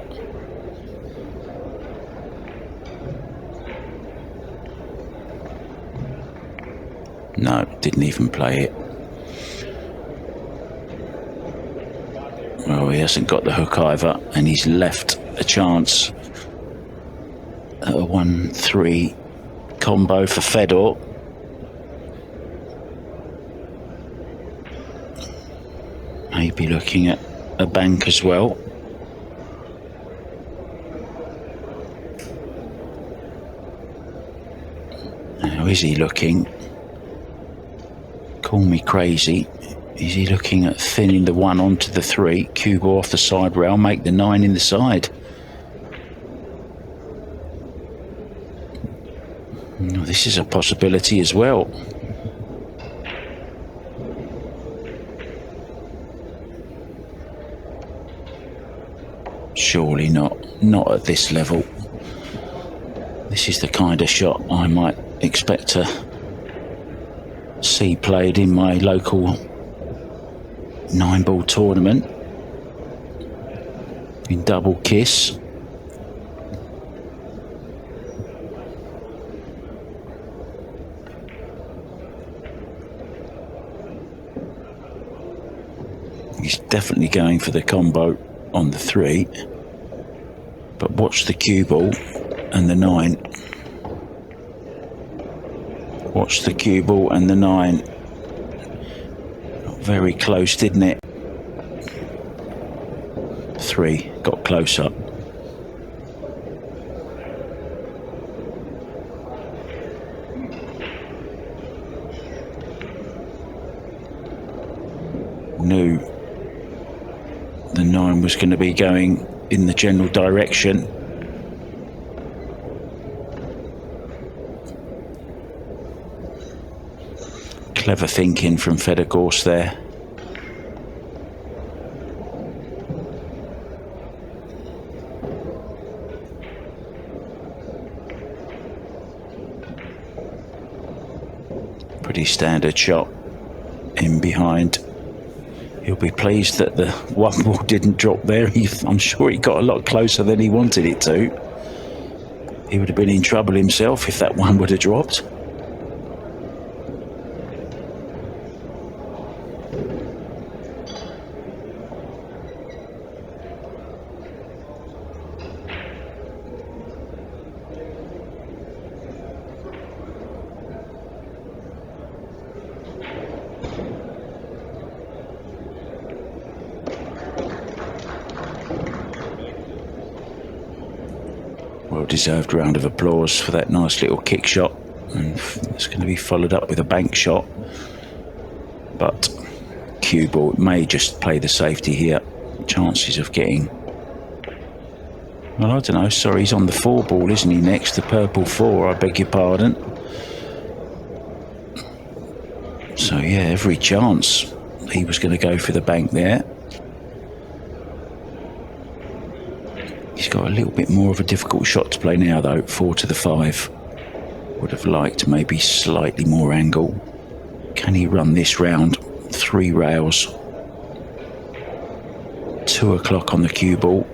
No, didn't even play it. Well, he hasn't got the hook either, and he's left a chance at a 1-3 combo for Fedor. Maybe looking at a bank as well. Now, is he looking? Call me crazy. Is he looking at thinning the 1 onto the 3, cue ball off the side rail, make the 9 in the side? No, this is a possibility as well. Surely not. Not at this level. This is the kind of shot I might expect to see played in my local 9-ball tournament in double kiss. He's definitely going for the combo on the 3, but watch the cue ball and the 9. Watch the cue ball and the 9. Got very close, didn't it? 3 got closer. Knew the 9 was going to be going in the general direction. Clever thinking from Fedor Gorst there. Pretty standard shot in behind. He'll be pleased that the 1 ball didn't drop there. I'm sure he got a lot closer than he wanted it to. He would have been in trouble himself if that 1 would have dropped. Well-deserved round of applause for that nice little kick shot, and it's going to be followed up with a bank shot, but cue ball may just play the safety here. Chances of getting, well, I don't know, sorry, he's on the 4 ball, isn't he, next? The purple 4, I beg your pardon. So yeah, every chance he was going to go for the bank there. He's got a little bit more of a difficult shot to play now though, 4 to the 5. Would have liked maybe slightly more angle. Can he run this round? 3 rails. 2 o'clock on the cue ball.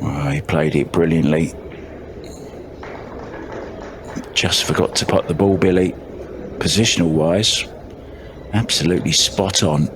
Well, he played it brilliantly. Just forgot to put the ball, Billy. Positional wise, absolutely spot on.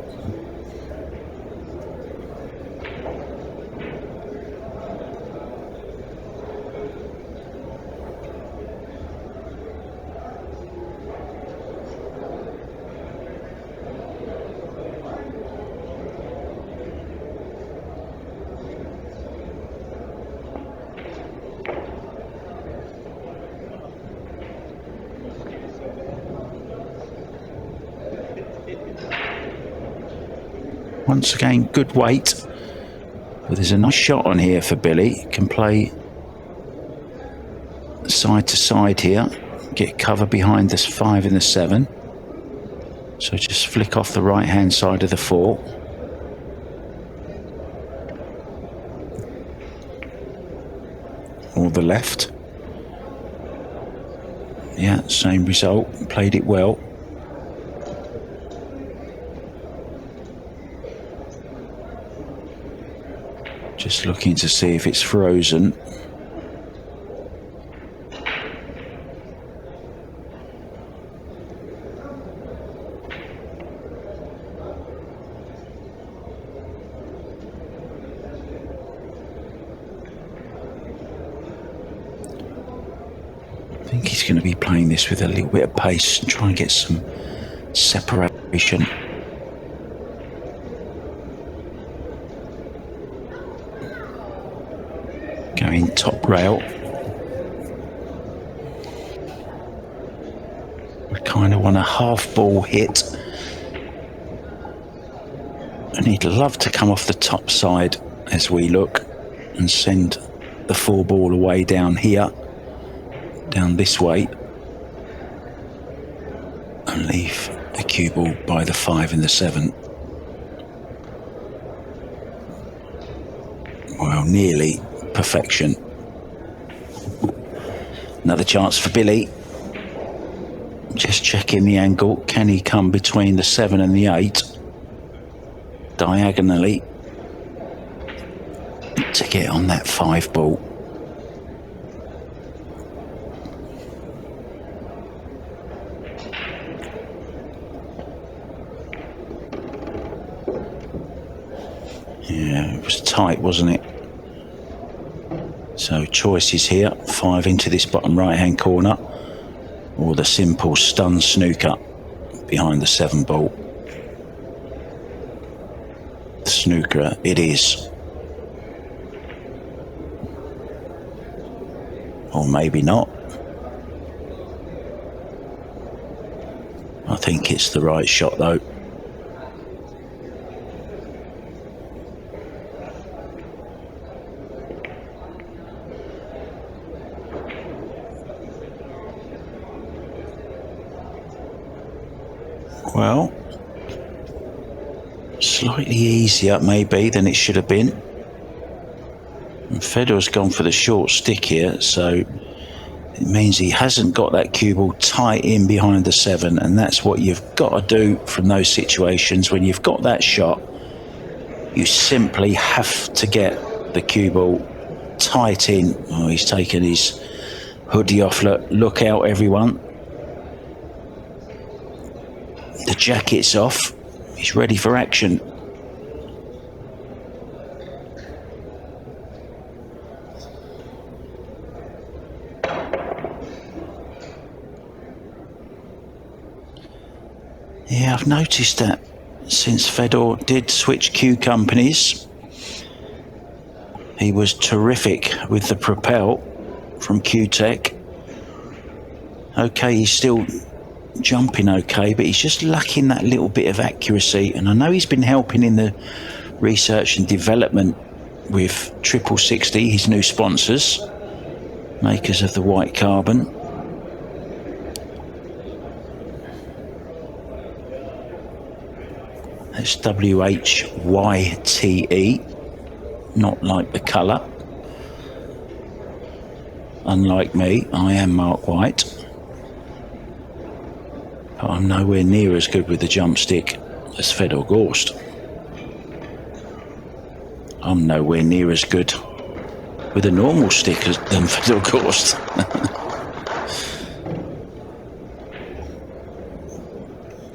Once again, good weight. But there's a nice shot on here for Billy. Can play side to side here. Get cover behind this 5 and the 7. So just flick off the right hand side of the 4. Or the left. Yeah, same result. Played it well. Just looking to see if it's frozen. I think he's going to be playing this with a little bit of pace and try and get some separation. Going top rail. We kind of want a half ball hit. And he'd love to come off the top side as we look and send the 4 ball away down here. Down this way. And leave the cue ball by the 5 and the 7. Well, nearly perfection. Another chance for Billy. Just checking the angle. Can he come between the 7 and the 8? Diagonally. To get on that 5 ball. Yeah, it was tight, wasn't it? So choices here. 5 into this bottom right hand corner, or the simple stun snooker behind the 7 ball. The snooker it is. Or maybe not. I think it's the right shot though. Well, slightly easier maybe than it should have been. And Fedor's gone for the short stick here, so it means he hasn't got that cue ball tight in behind the 7, and that's what you've got to do from those situations. When you've got that shot, you simply have to get the cue ball tight in. Oh, he's taken his hoodie off. Look out, everyone. The jacket's off. He's ready for action. Yeah, I've noticed that since Fedor did switch cue companies, he was terrific with the Propel from Q-Tech. Okay, he's still jumping okay, but he's just lacking that little bit of accuracy. And I know he's been helping in the research and development with 6060, his new sponsors, makers of the white carbon. That's WHYTE, not like the colour. Unlike me, I am Mark White. But I'm nowhere near as good with the jump stick as Fedor Gorst. I'm nowhere near as good with a normal stick than Fedor Gorst.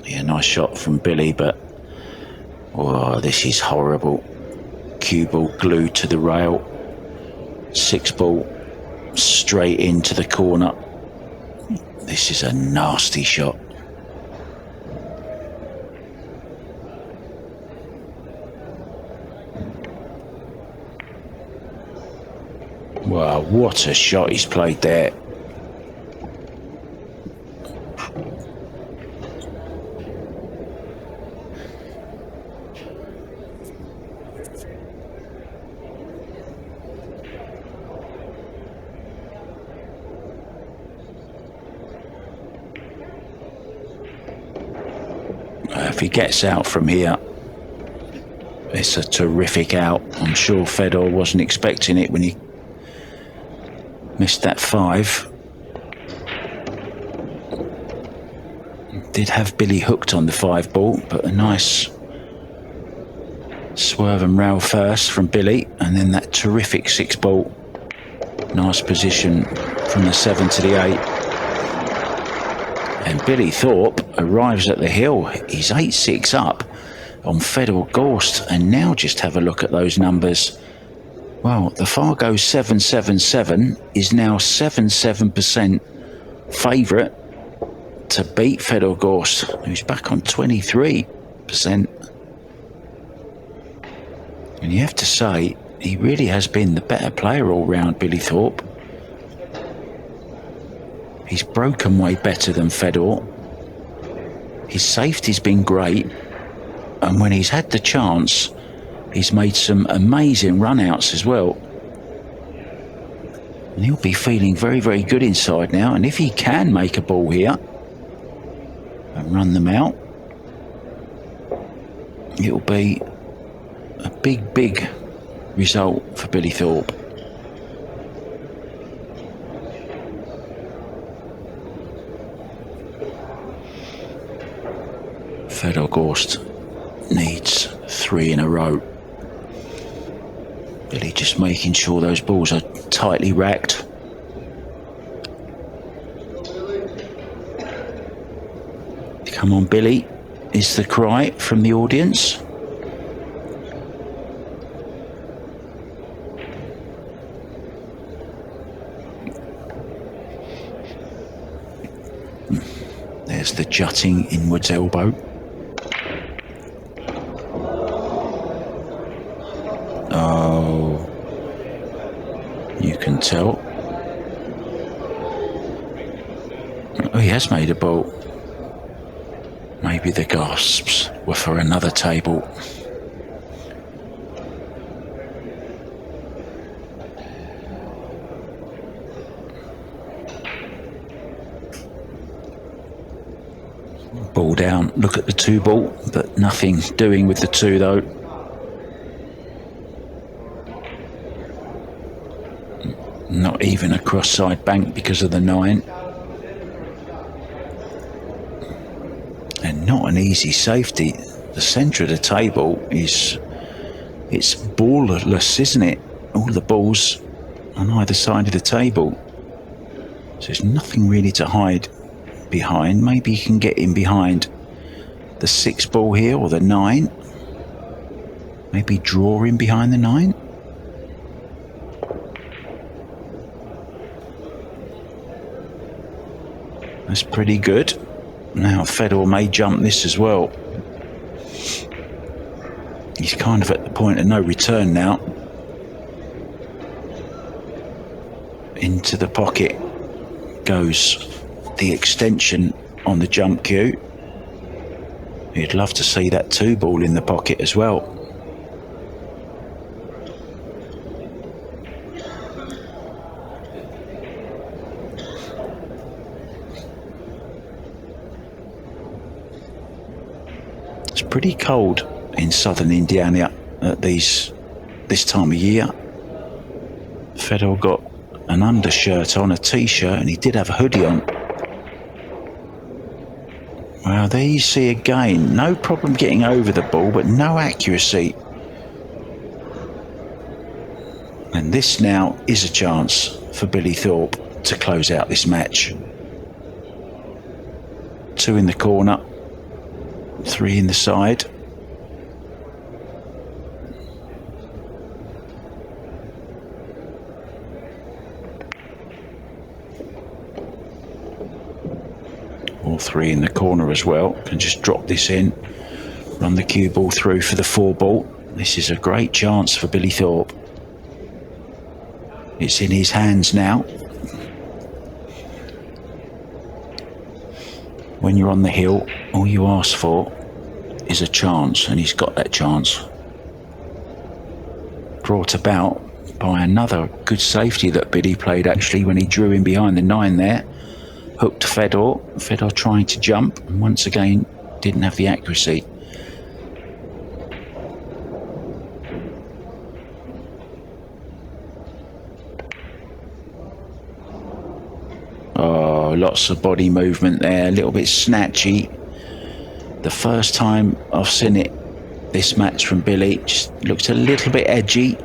Yeah, nice shot from Billy, but oh, this is horrible. Cue ball glued to the rail. 6 ball straight into the corner. This is a nasty shot. Wow, what a shot he's played there. If he gets out from here, it's a terrific out. I'm sure Fedor wasn't expecting it when he missed that 5. Did have Billy hooked on the 5 ball, but a nice swerve and rail first from Billy, and then that terrific 6 ball. Nice position from the 7 to the 8. And Billy Thorpe arrives at the hill. He's 8-6 up on Fedor Gorst, and now just have a look at those numbers. Well, the Fargo 777 is now 77% favourite to beat Fedor Gorst, who's back on 23%. And you have to say, he really has been the better player all round, Billy Thorpe. He's broken way better than Fedor. His safety's been great, and when he's had the chance, he's made some amazing run-outs as well. And he'll be feeling very, very good inside now, and if he can make a ball here and run them out, it'll be a big, big result for Billy Thorpe. Fedor Gorst needs 3 in a row. Billy just making sure those balls are tightly racked. Come on, Billy, is the cry from the audience. There's the jutting inwards elbow. Oh, you can tell. Oh, he has made a ball. Maybe the gasps were for another table. Ball down, look at the 2 ball, but nothing doing with the 2 though. Not even a cross-side bank because of the 9. And not an easy safety. The centre of the table it's ballless, isn't it? All the balls on either side of the table. So there's nothing really to hide behind. Maybe you can get in behind the 6 ball here or the 9. Maybe draw in behind the 9. That's pretty good. Now Fedor may jump this as well. He's kind of at the point of no return now. Into the pocket goes the extension on the jump cue. You'd love to see that 2 ball in the pocket as well. It's pretty cold in southern Indiana at this time of year. Fedor got an undershirt on, a t-shirt, and he did have a hoodie on. Well, there you see again, no problem getting over the ball, but no accuracy. And this now is a chance for Billy Thorpe to close out this match. 2 in the corner, 3 in the side. All 3 in the corner as well. Can just drop this in, run the cue ball through for the 4 ball. This is a great chance for Billy Thorpe. It's in his hands now. When you're on the hill, all you ask for is a chance, and he's got that chance. Brought about by another good safety that Billy played actually when he drew in behind the 9 there. Hooked Fedor. Fedor trying to jump, and once again didn't have the accuracy. Oh, lots of body movement there, a little bit snatchy. The first time I've seen it, this match from Billy, just looks a little bit edgy.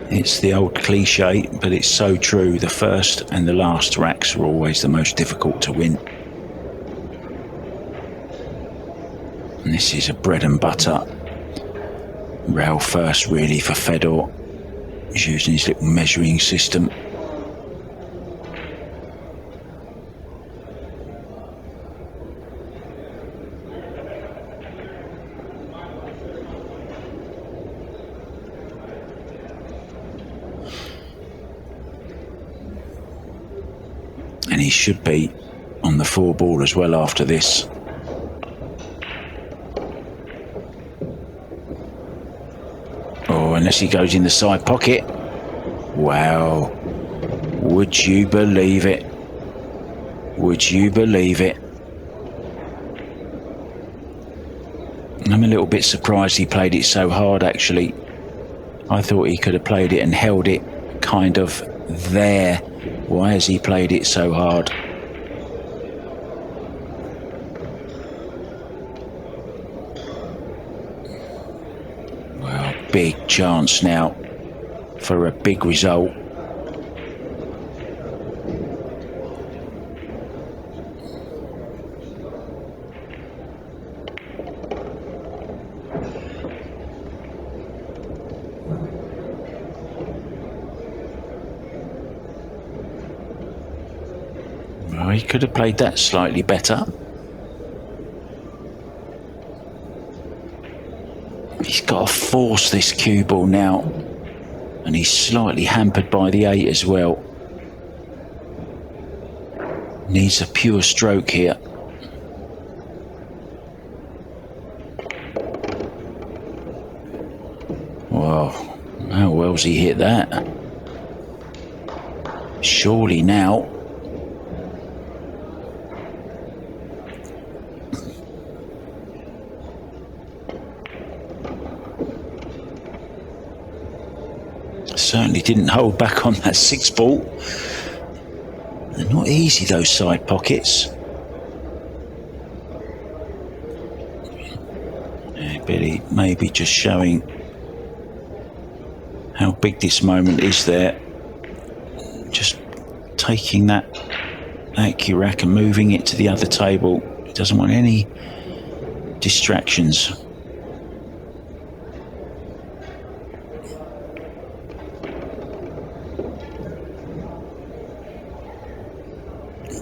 It's the old cliche, but it's so true. The first and the last racks are always the most difficult to win. And this is a bread and butter rail first really for Fedor. He's using his little measuring system. And he should be on the 4 ball as well after this. Oh, unless he goes in the side pocket. Wow. Would you believe it? Would you believe it? I'm a little bit surprised he played it so hard, actually. I thought he could have played it and held it kind of there. Why has he played it so hard? Well, big chance now for a big result. Well, he could have played that slightly better. He's got to force this cue ball now, and he's slightly hampered by the 8 as well. Needs a pure stroke here. Wow, how well's he hit that? Surely now. Certainly didn't hold back on that 6 ball. They're not easy, those side pockets. Yeah, Billy maybe just showing how big this moment is there. Just taking that rack and moving it to the other table. He doesn't want any distractions.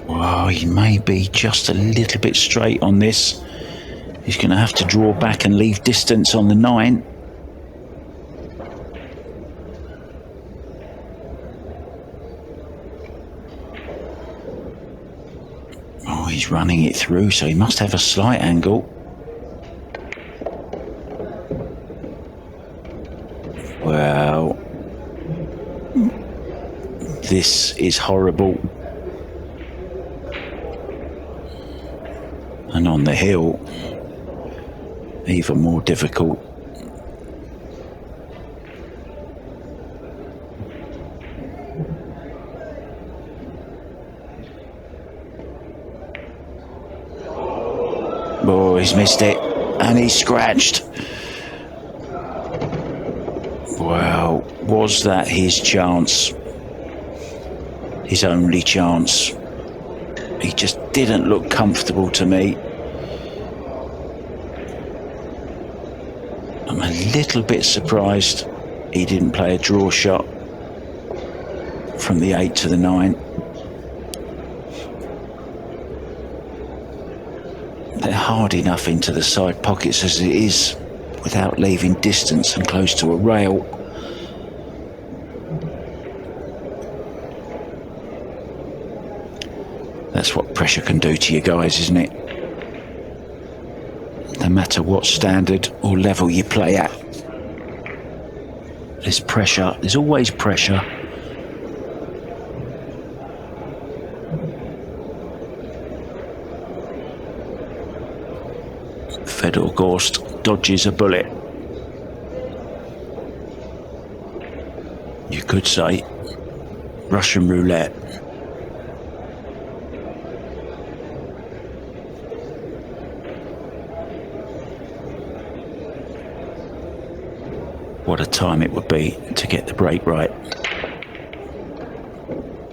Oh, he may be just a little bit straight on this. He's going to have to draw back and leave distance on the 9. Oh, he's running it through, so he must have a slight angle. Well, this is horrible. And on the hill, even more difficult. Oh, he's missed it, and he's scratched. Well, was that his chance? His only chance? He just didn't look comfortable to me. I'm a little bit surprised he didn't play a draw shot from the 8 to the 9. They're hard enough into the side pockets as it is, without leaving distance and close to a rail. That's what pressure can do to you guys, isn't it? No matter what standard or level you play at. There's pressure. There's always pressure. Fedor Gorst dodges a bullet. You could say Russian roulette. What a time it would be to get the break right.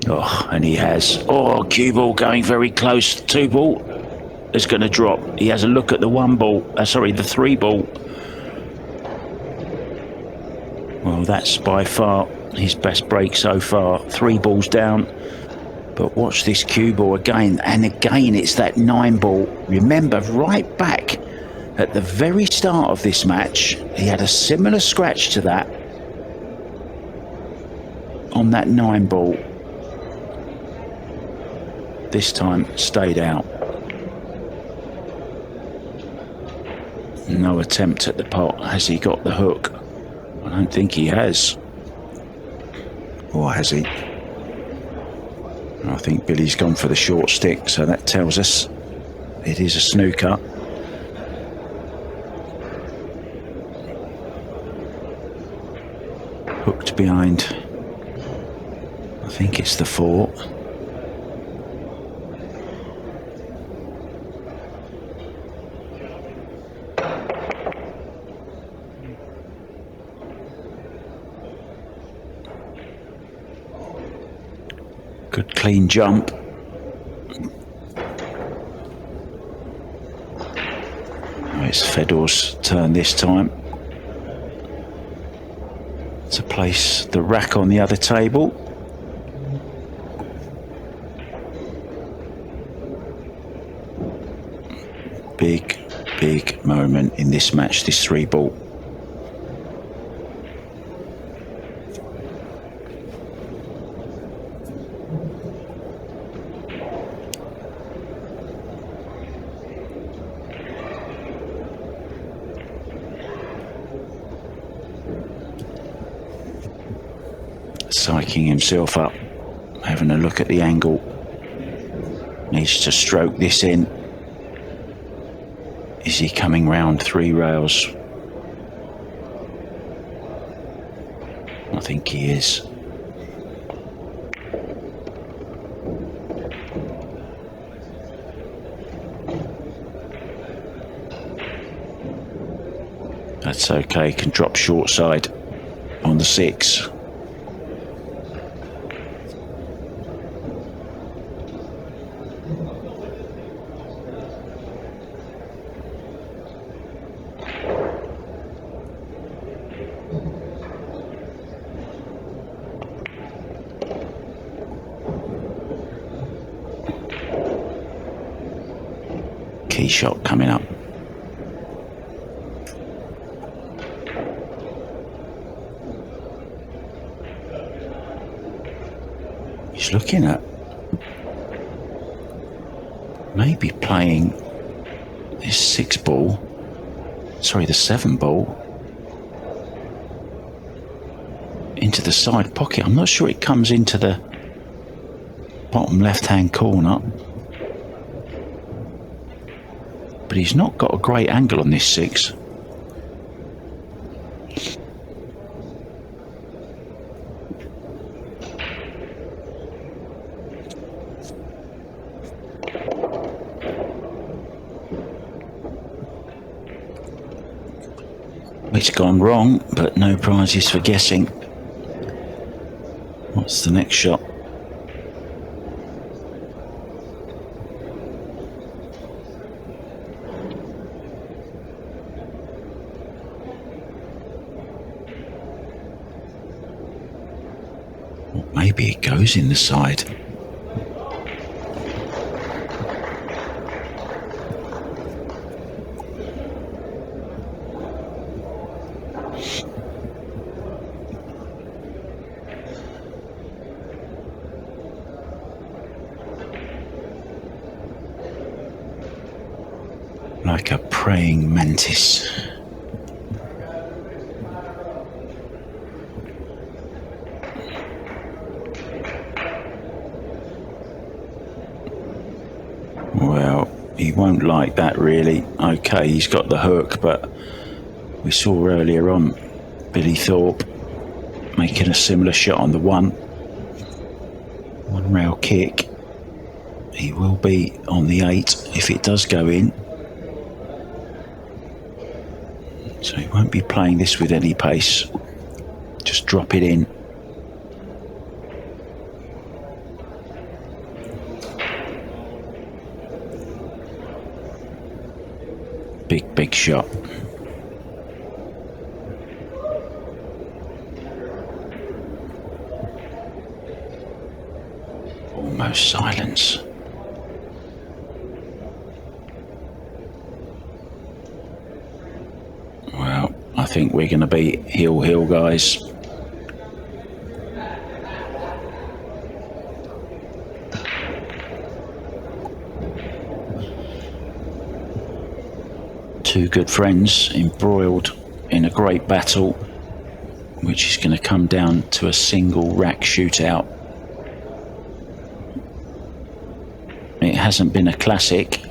Oh, and he has. Oh, cue ball going very close. 2 ball is going to drop. He has a look at the 1 ball. The 3 ball. Well, that's by far his best break so far. 3 balls down. But watch this cue ball again. And again, it's that 9 ball. Remember, right back at the very start of this match, he had a similar scratch to that on that 9 ball. This time stayed out. No attempt at the pot. Has he got the hook? I don't think he has. Or has he? I think Billy's gone for the short stick, so that tells us it is a snooker. Hooked behind. I think it's the 4. Good clean jump. Oh, it's Fedor's turn this time to place the rack on the other table. Big moment in this match, this 3 ball. Psyching himself up, having a look at the angle. Needs to stroke this in. Is he coming round 3 rails? I think he is. That's okay, can drop short side on the 6. Key shot coming up. He's looking at maybe playing this 6 ball, sorry, the 7 ball into the side pocket. I'm not sure it comes into the bottom left-hand corner. But he's not got a great angle on this 6. It's gone wrong, but no prizes for guessing. What's the next shot? Maybe it goes in the side. Like a praying mantis. He won't like that really. Okay, he's got the hook, but we saw earlier on Billy Thorpe making a similar shot on the one rail kick. He will be on the 8 if it does go in. So he won't be playing this with any pace. Just drop it in. Big shot. Almost silence. Well, I think we're going to be heel, guys. Two good friends embroiled in a great battle, which is going to come down to a single rack shootout. It hasn't been a classic,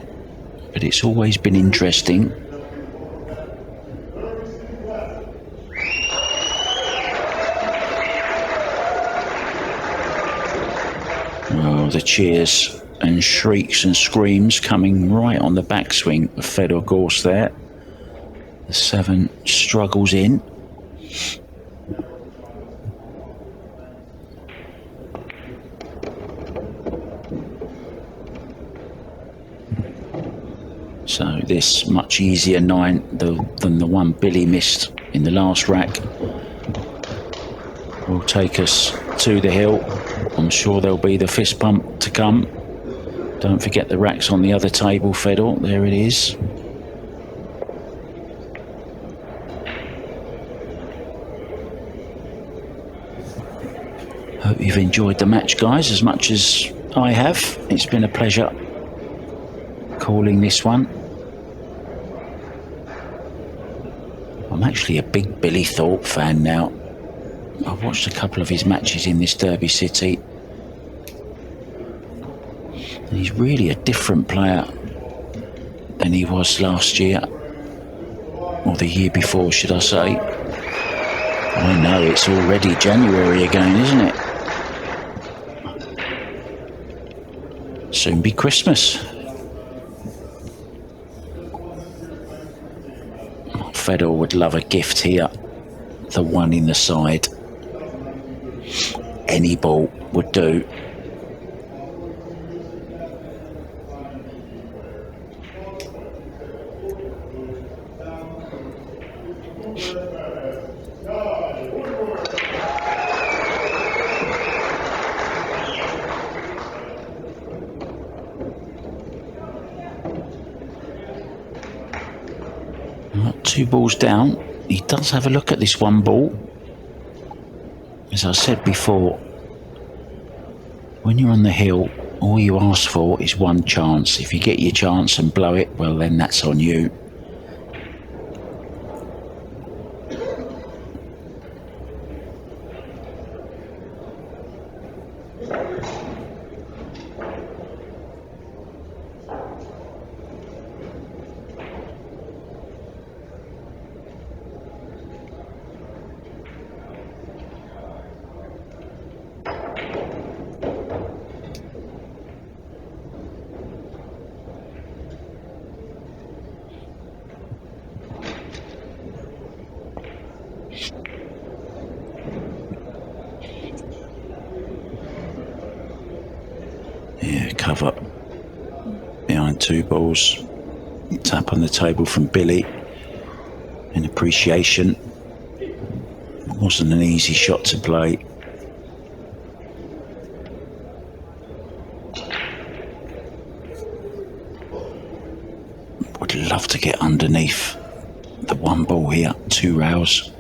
but it's always been interesting. Well, the cheers and shrieks and screams coming right on the backswing of Fedor Gorst there. The 7 struggles in. So this much easier 9 than the one Billy missed in the last rack will take us to the hill. I'm sure there'll be the fist pump to come. Don't forget the racks on the other table, Fedor. There it is. Hope you've enjoyed the match, guys, as much as I have. It's been a pleasure calling this one. I'm actually a big Billy Thorpe fan now. I've watched a couple of his matches in this Derby City. And he's really a different player than he was last year, or the year before, should I say. I know it's already January again, isn't it? Soon be Christmas. Fedor would love a gift here. The 1 in the side. Any ball would do. Not 2 balls down. He does have a look at this 1 ball. As I said before, when you're on the hill, all you ask for is 1 chance. If you get your chance and blow it, well then that's on you. Yeah, cover behind 2 balls. Tap on the table from Billy in appreciation. It wasn't an easy shot to play. Would love to get underneath the 1 ball here, 2 rails.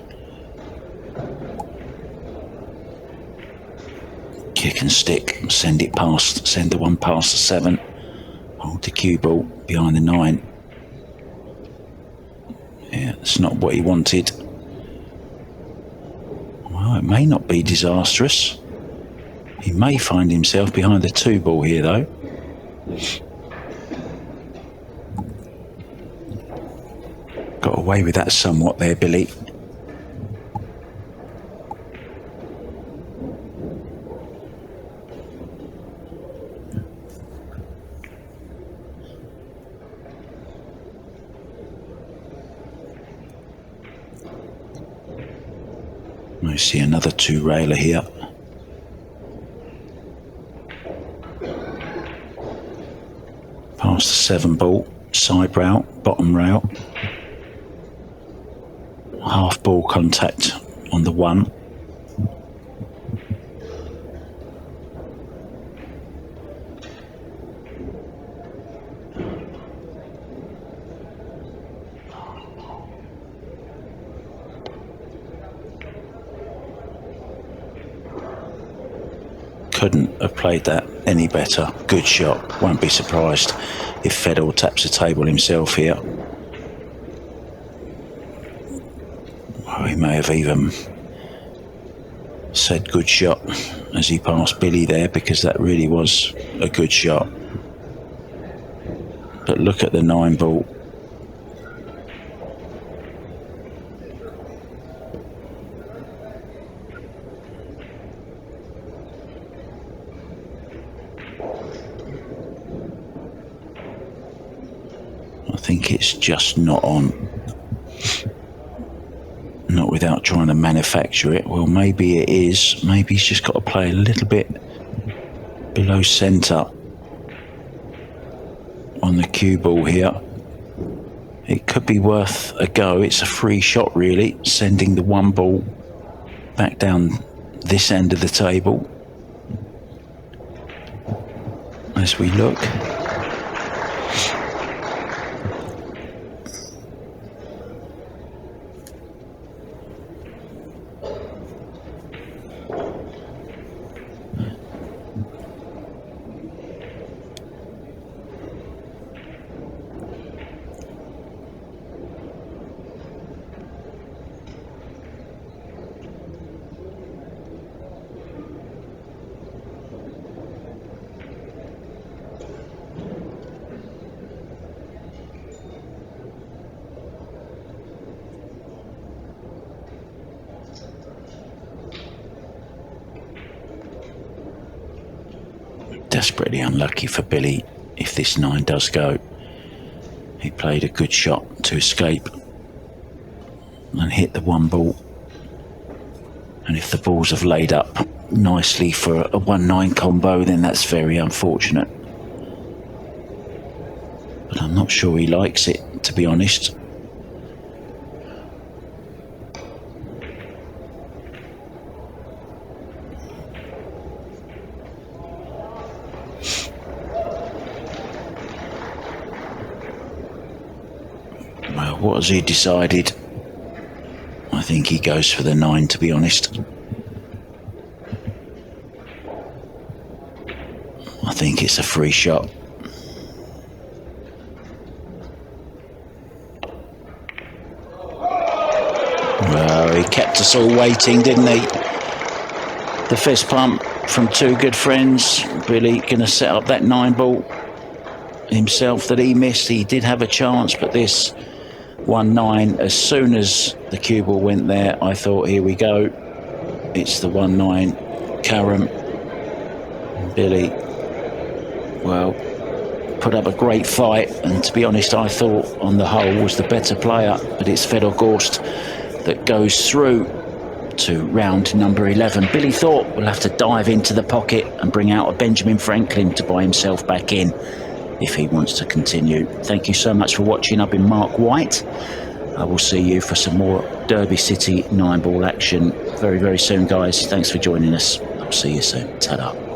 Kick and stick, send it past, send the 1 past the 7. Hold the cue ball behind the 9. Yeah, that's not what he wanted. Well, it may not be disastrous. He may find himself behind the 2 ball here though. away with that somewhat there, Billy. I see another two-railer here. Past the 7 ball, side rail, bottom rail. Half ball contact on the 1. Couldn't have played that any better. Good shot. Won't be surprised if Fedor taps the table himself here. Oh, he may have even said good shot as he passed Billy there, because that really was a good shot. But look at the 9 ball. I think it's just not on. Not without trying to manufacture it. Well, maybe it is. Maybe he's just got to play a little bit below centre on the cue ball here. It could be worth a go. It's a free shot, really, sending the 1 ball back down this end of the table. As we look. Desperately unlucky for Billy if this 9 does go. He played a good shot to escape and hit the 1 ball. And if the balls have laid up nicely for a 1-9 combo, then that's very unfortunate. But I'm not sure he likes it, to be honest. Well, what has he decided? I think he goes for the 9, to be honest. I think it's a free shot. Well, he kept us all waiting, didn't he? The fist pump from 2 good friends. Billy going to set up that 9 ball himself that he missed. He did have a chance, but this 1-9, as soon as the cue ball went there, I thought, here we go. It's the 1-9 carom. Billy, well, put up a great fight, and to be honest, I thought on the whole was the better player, but it's Fedor Gorst that goes through to round number 11. Billy Thorpe will have to dive into the pocket and bring out a Benjamin Franklin to buy himself back in if he wants to continue. Thank you so much for watching. I've been Mark White. I will see you for some more Derby City 9-ball action very, very soon, guys. Thanks for joining us. I'll see you soon. Ta-da.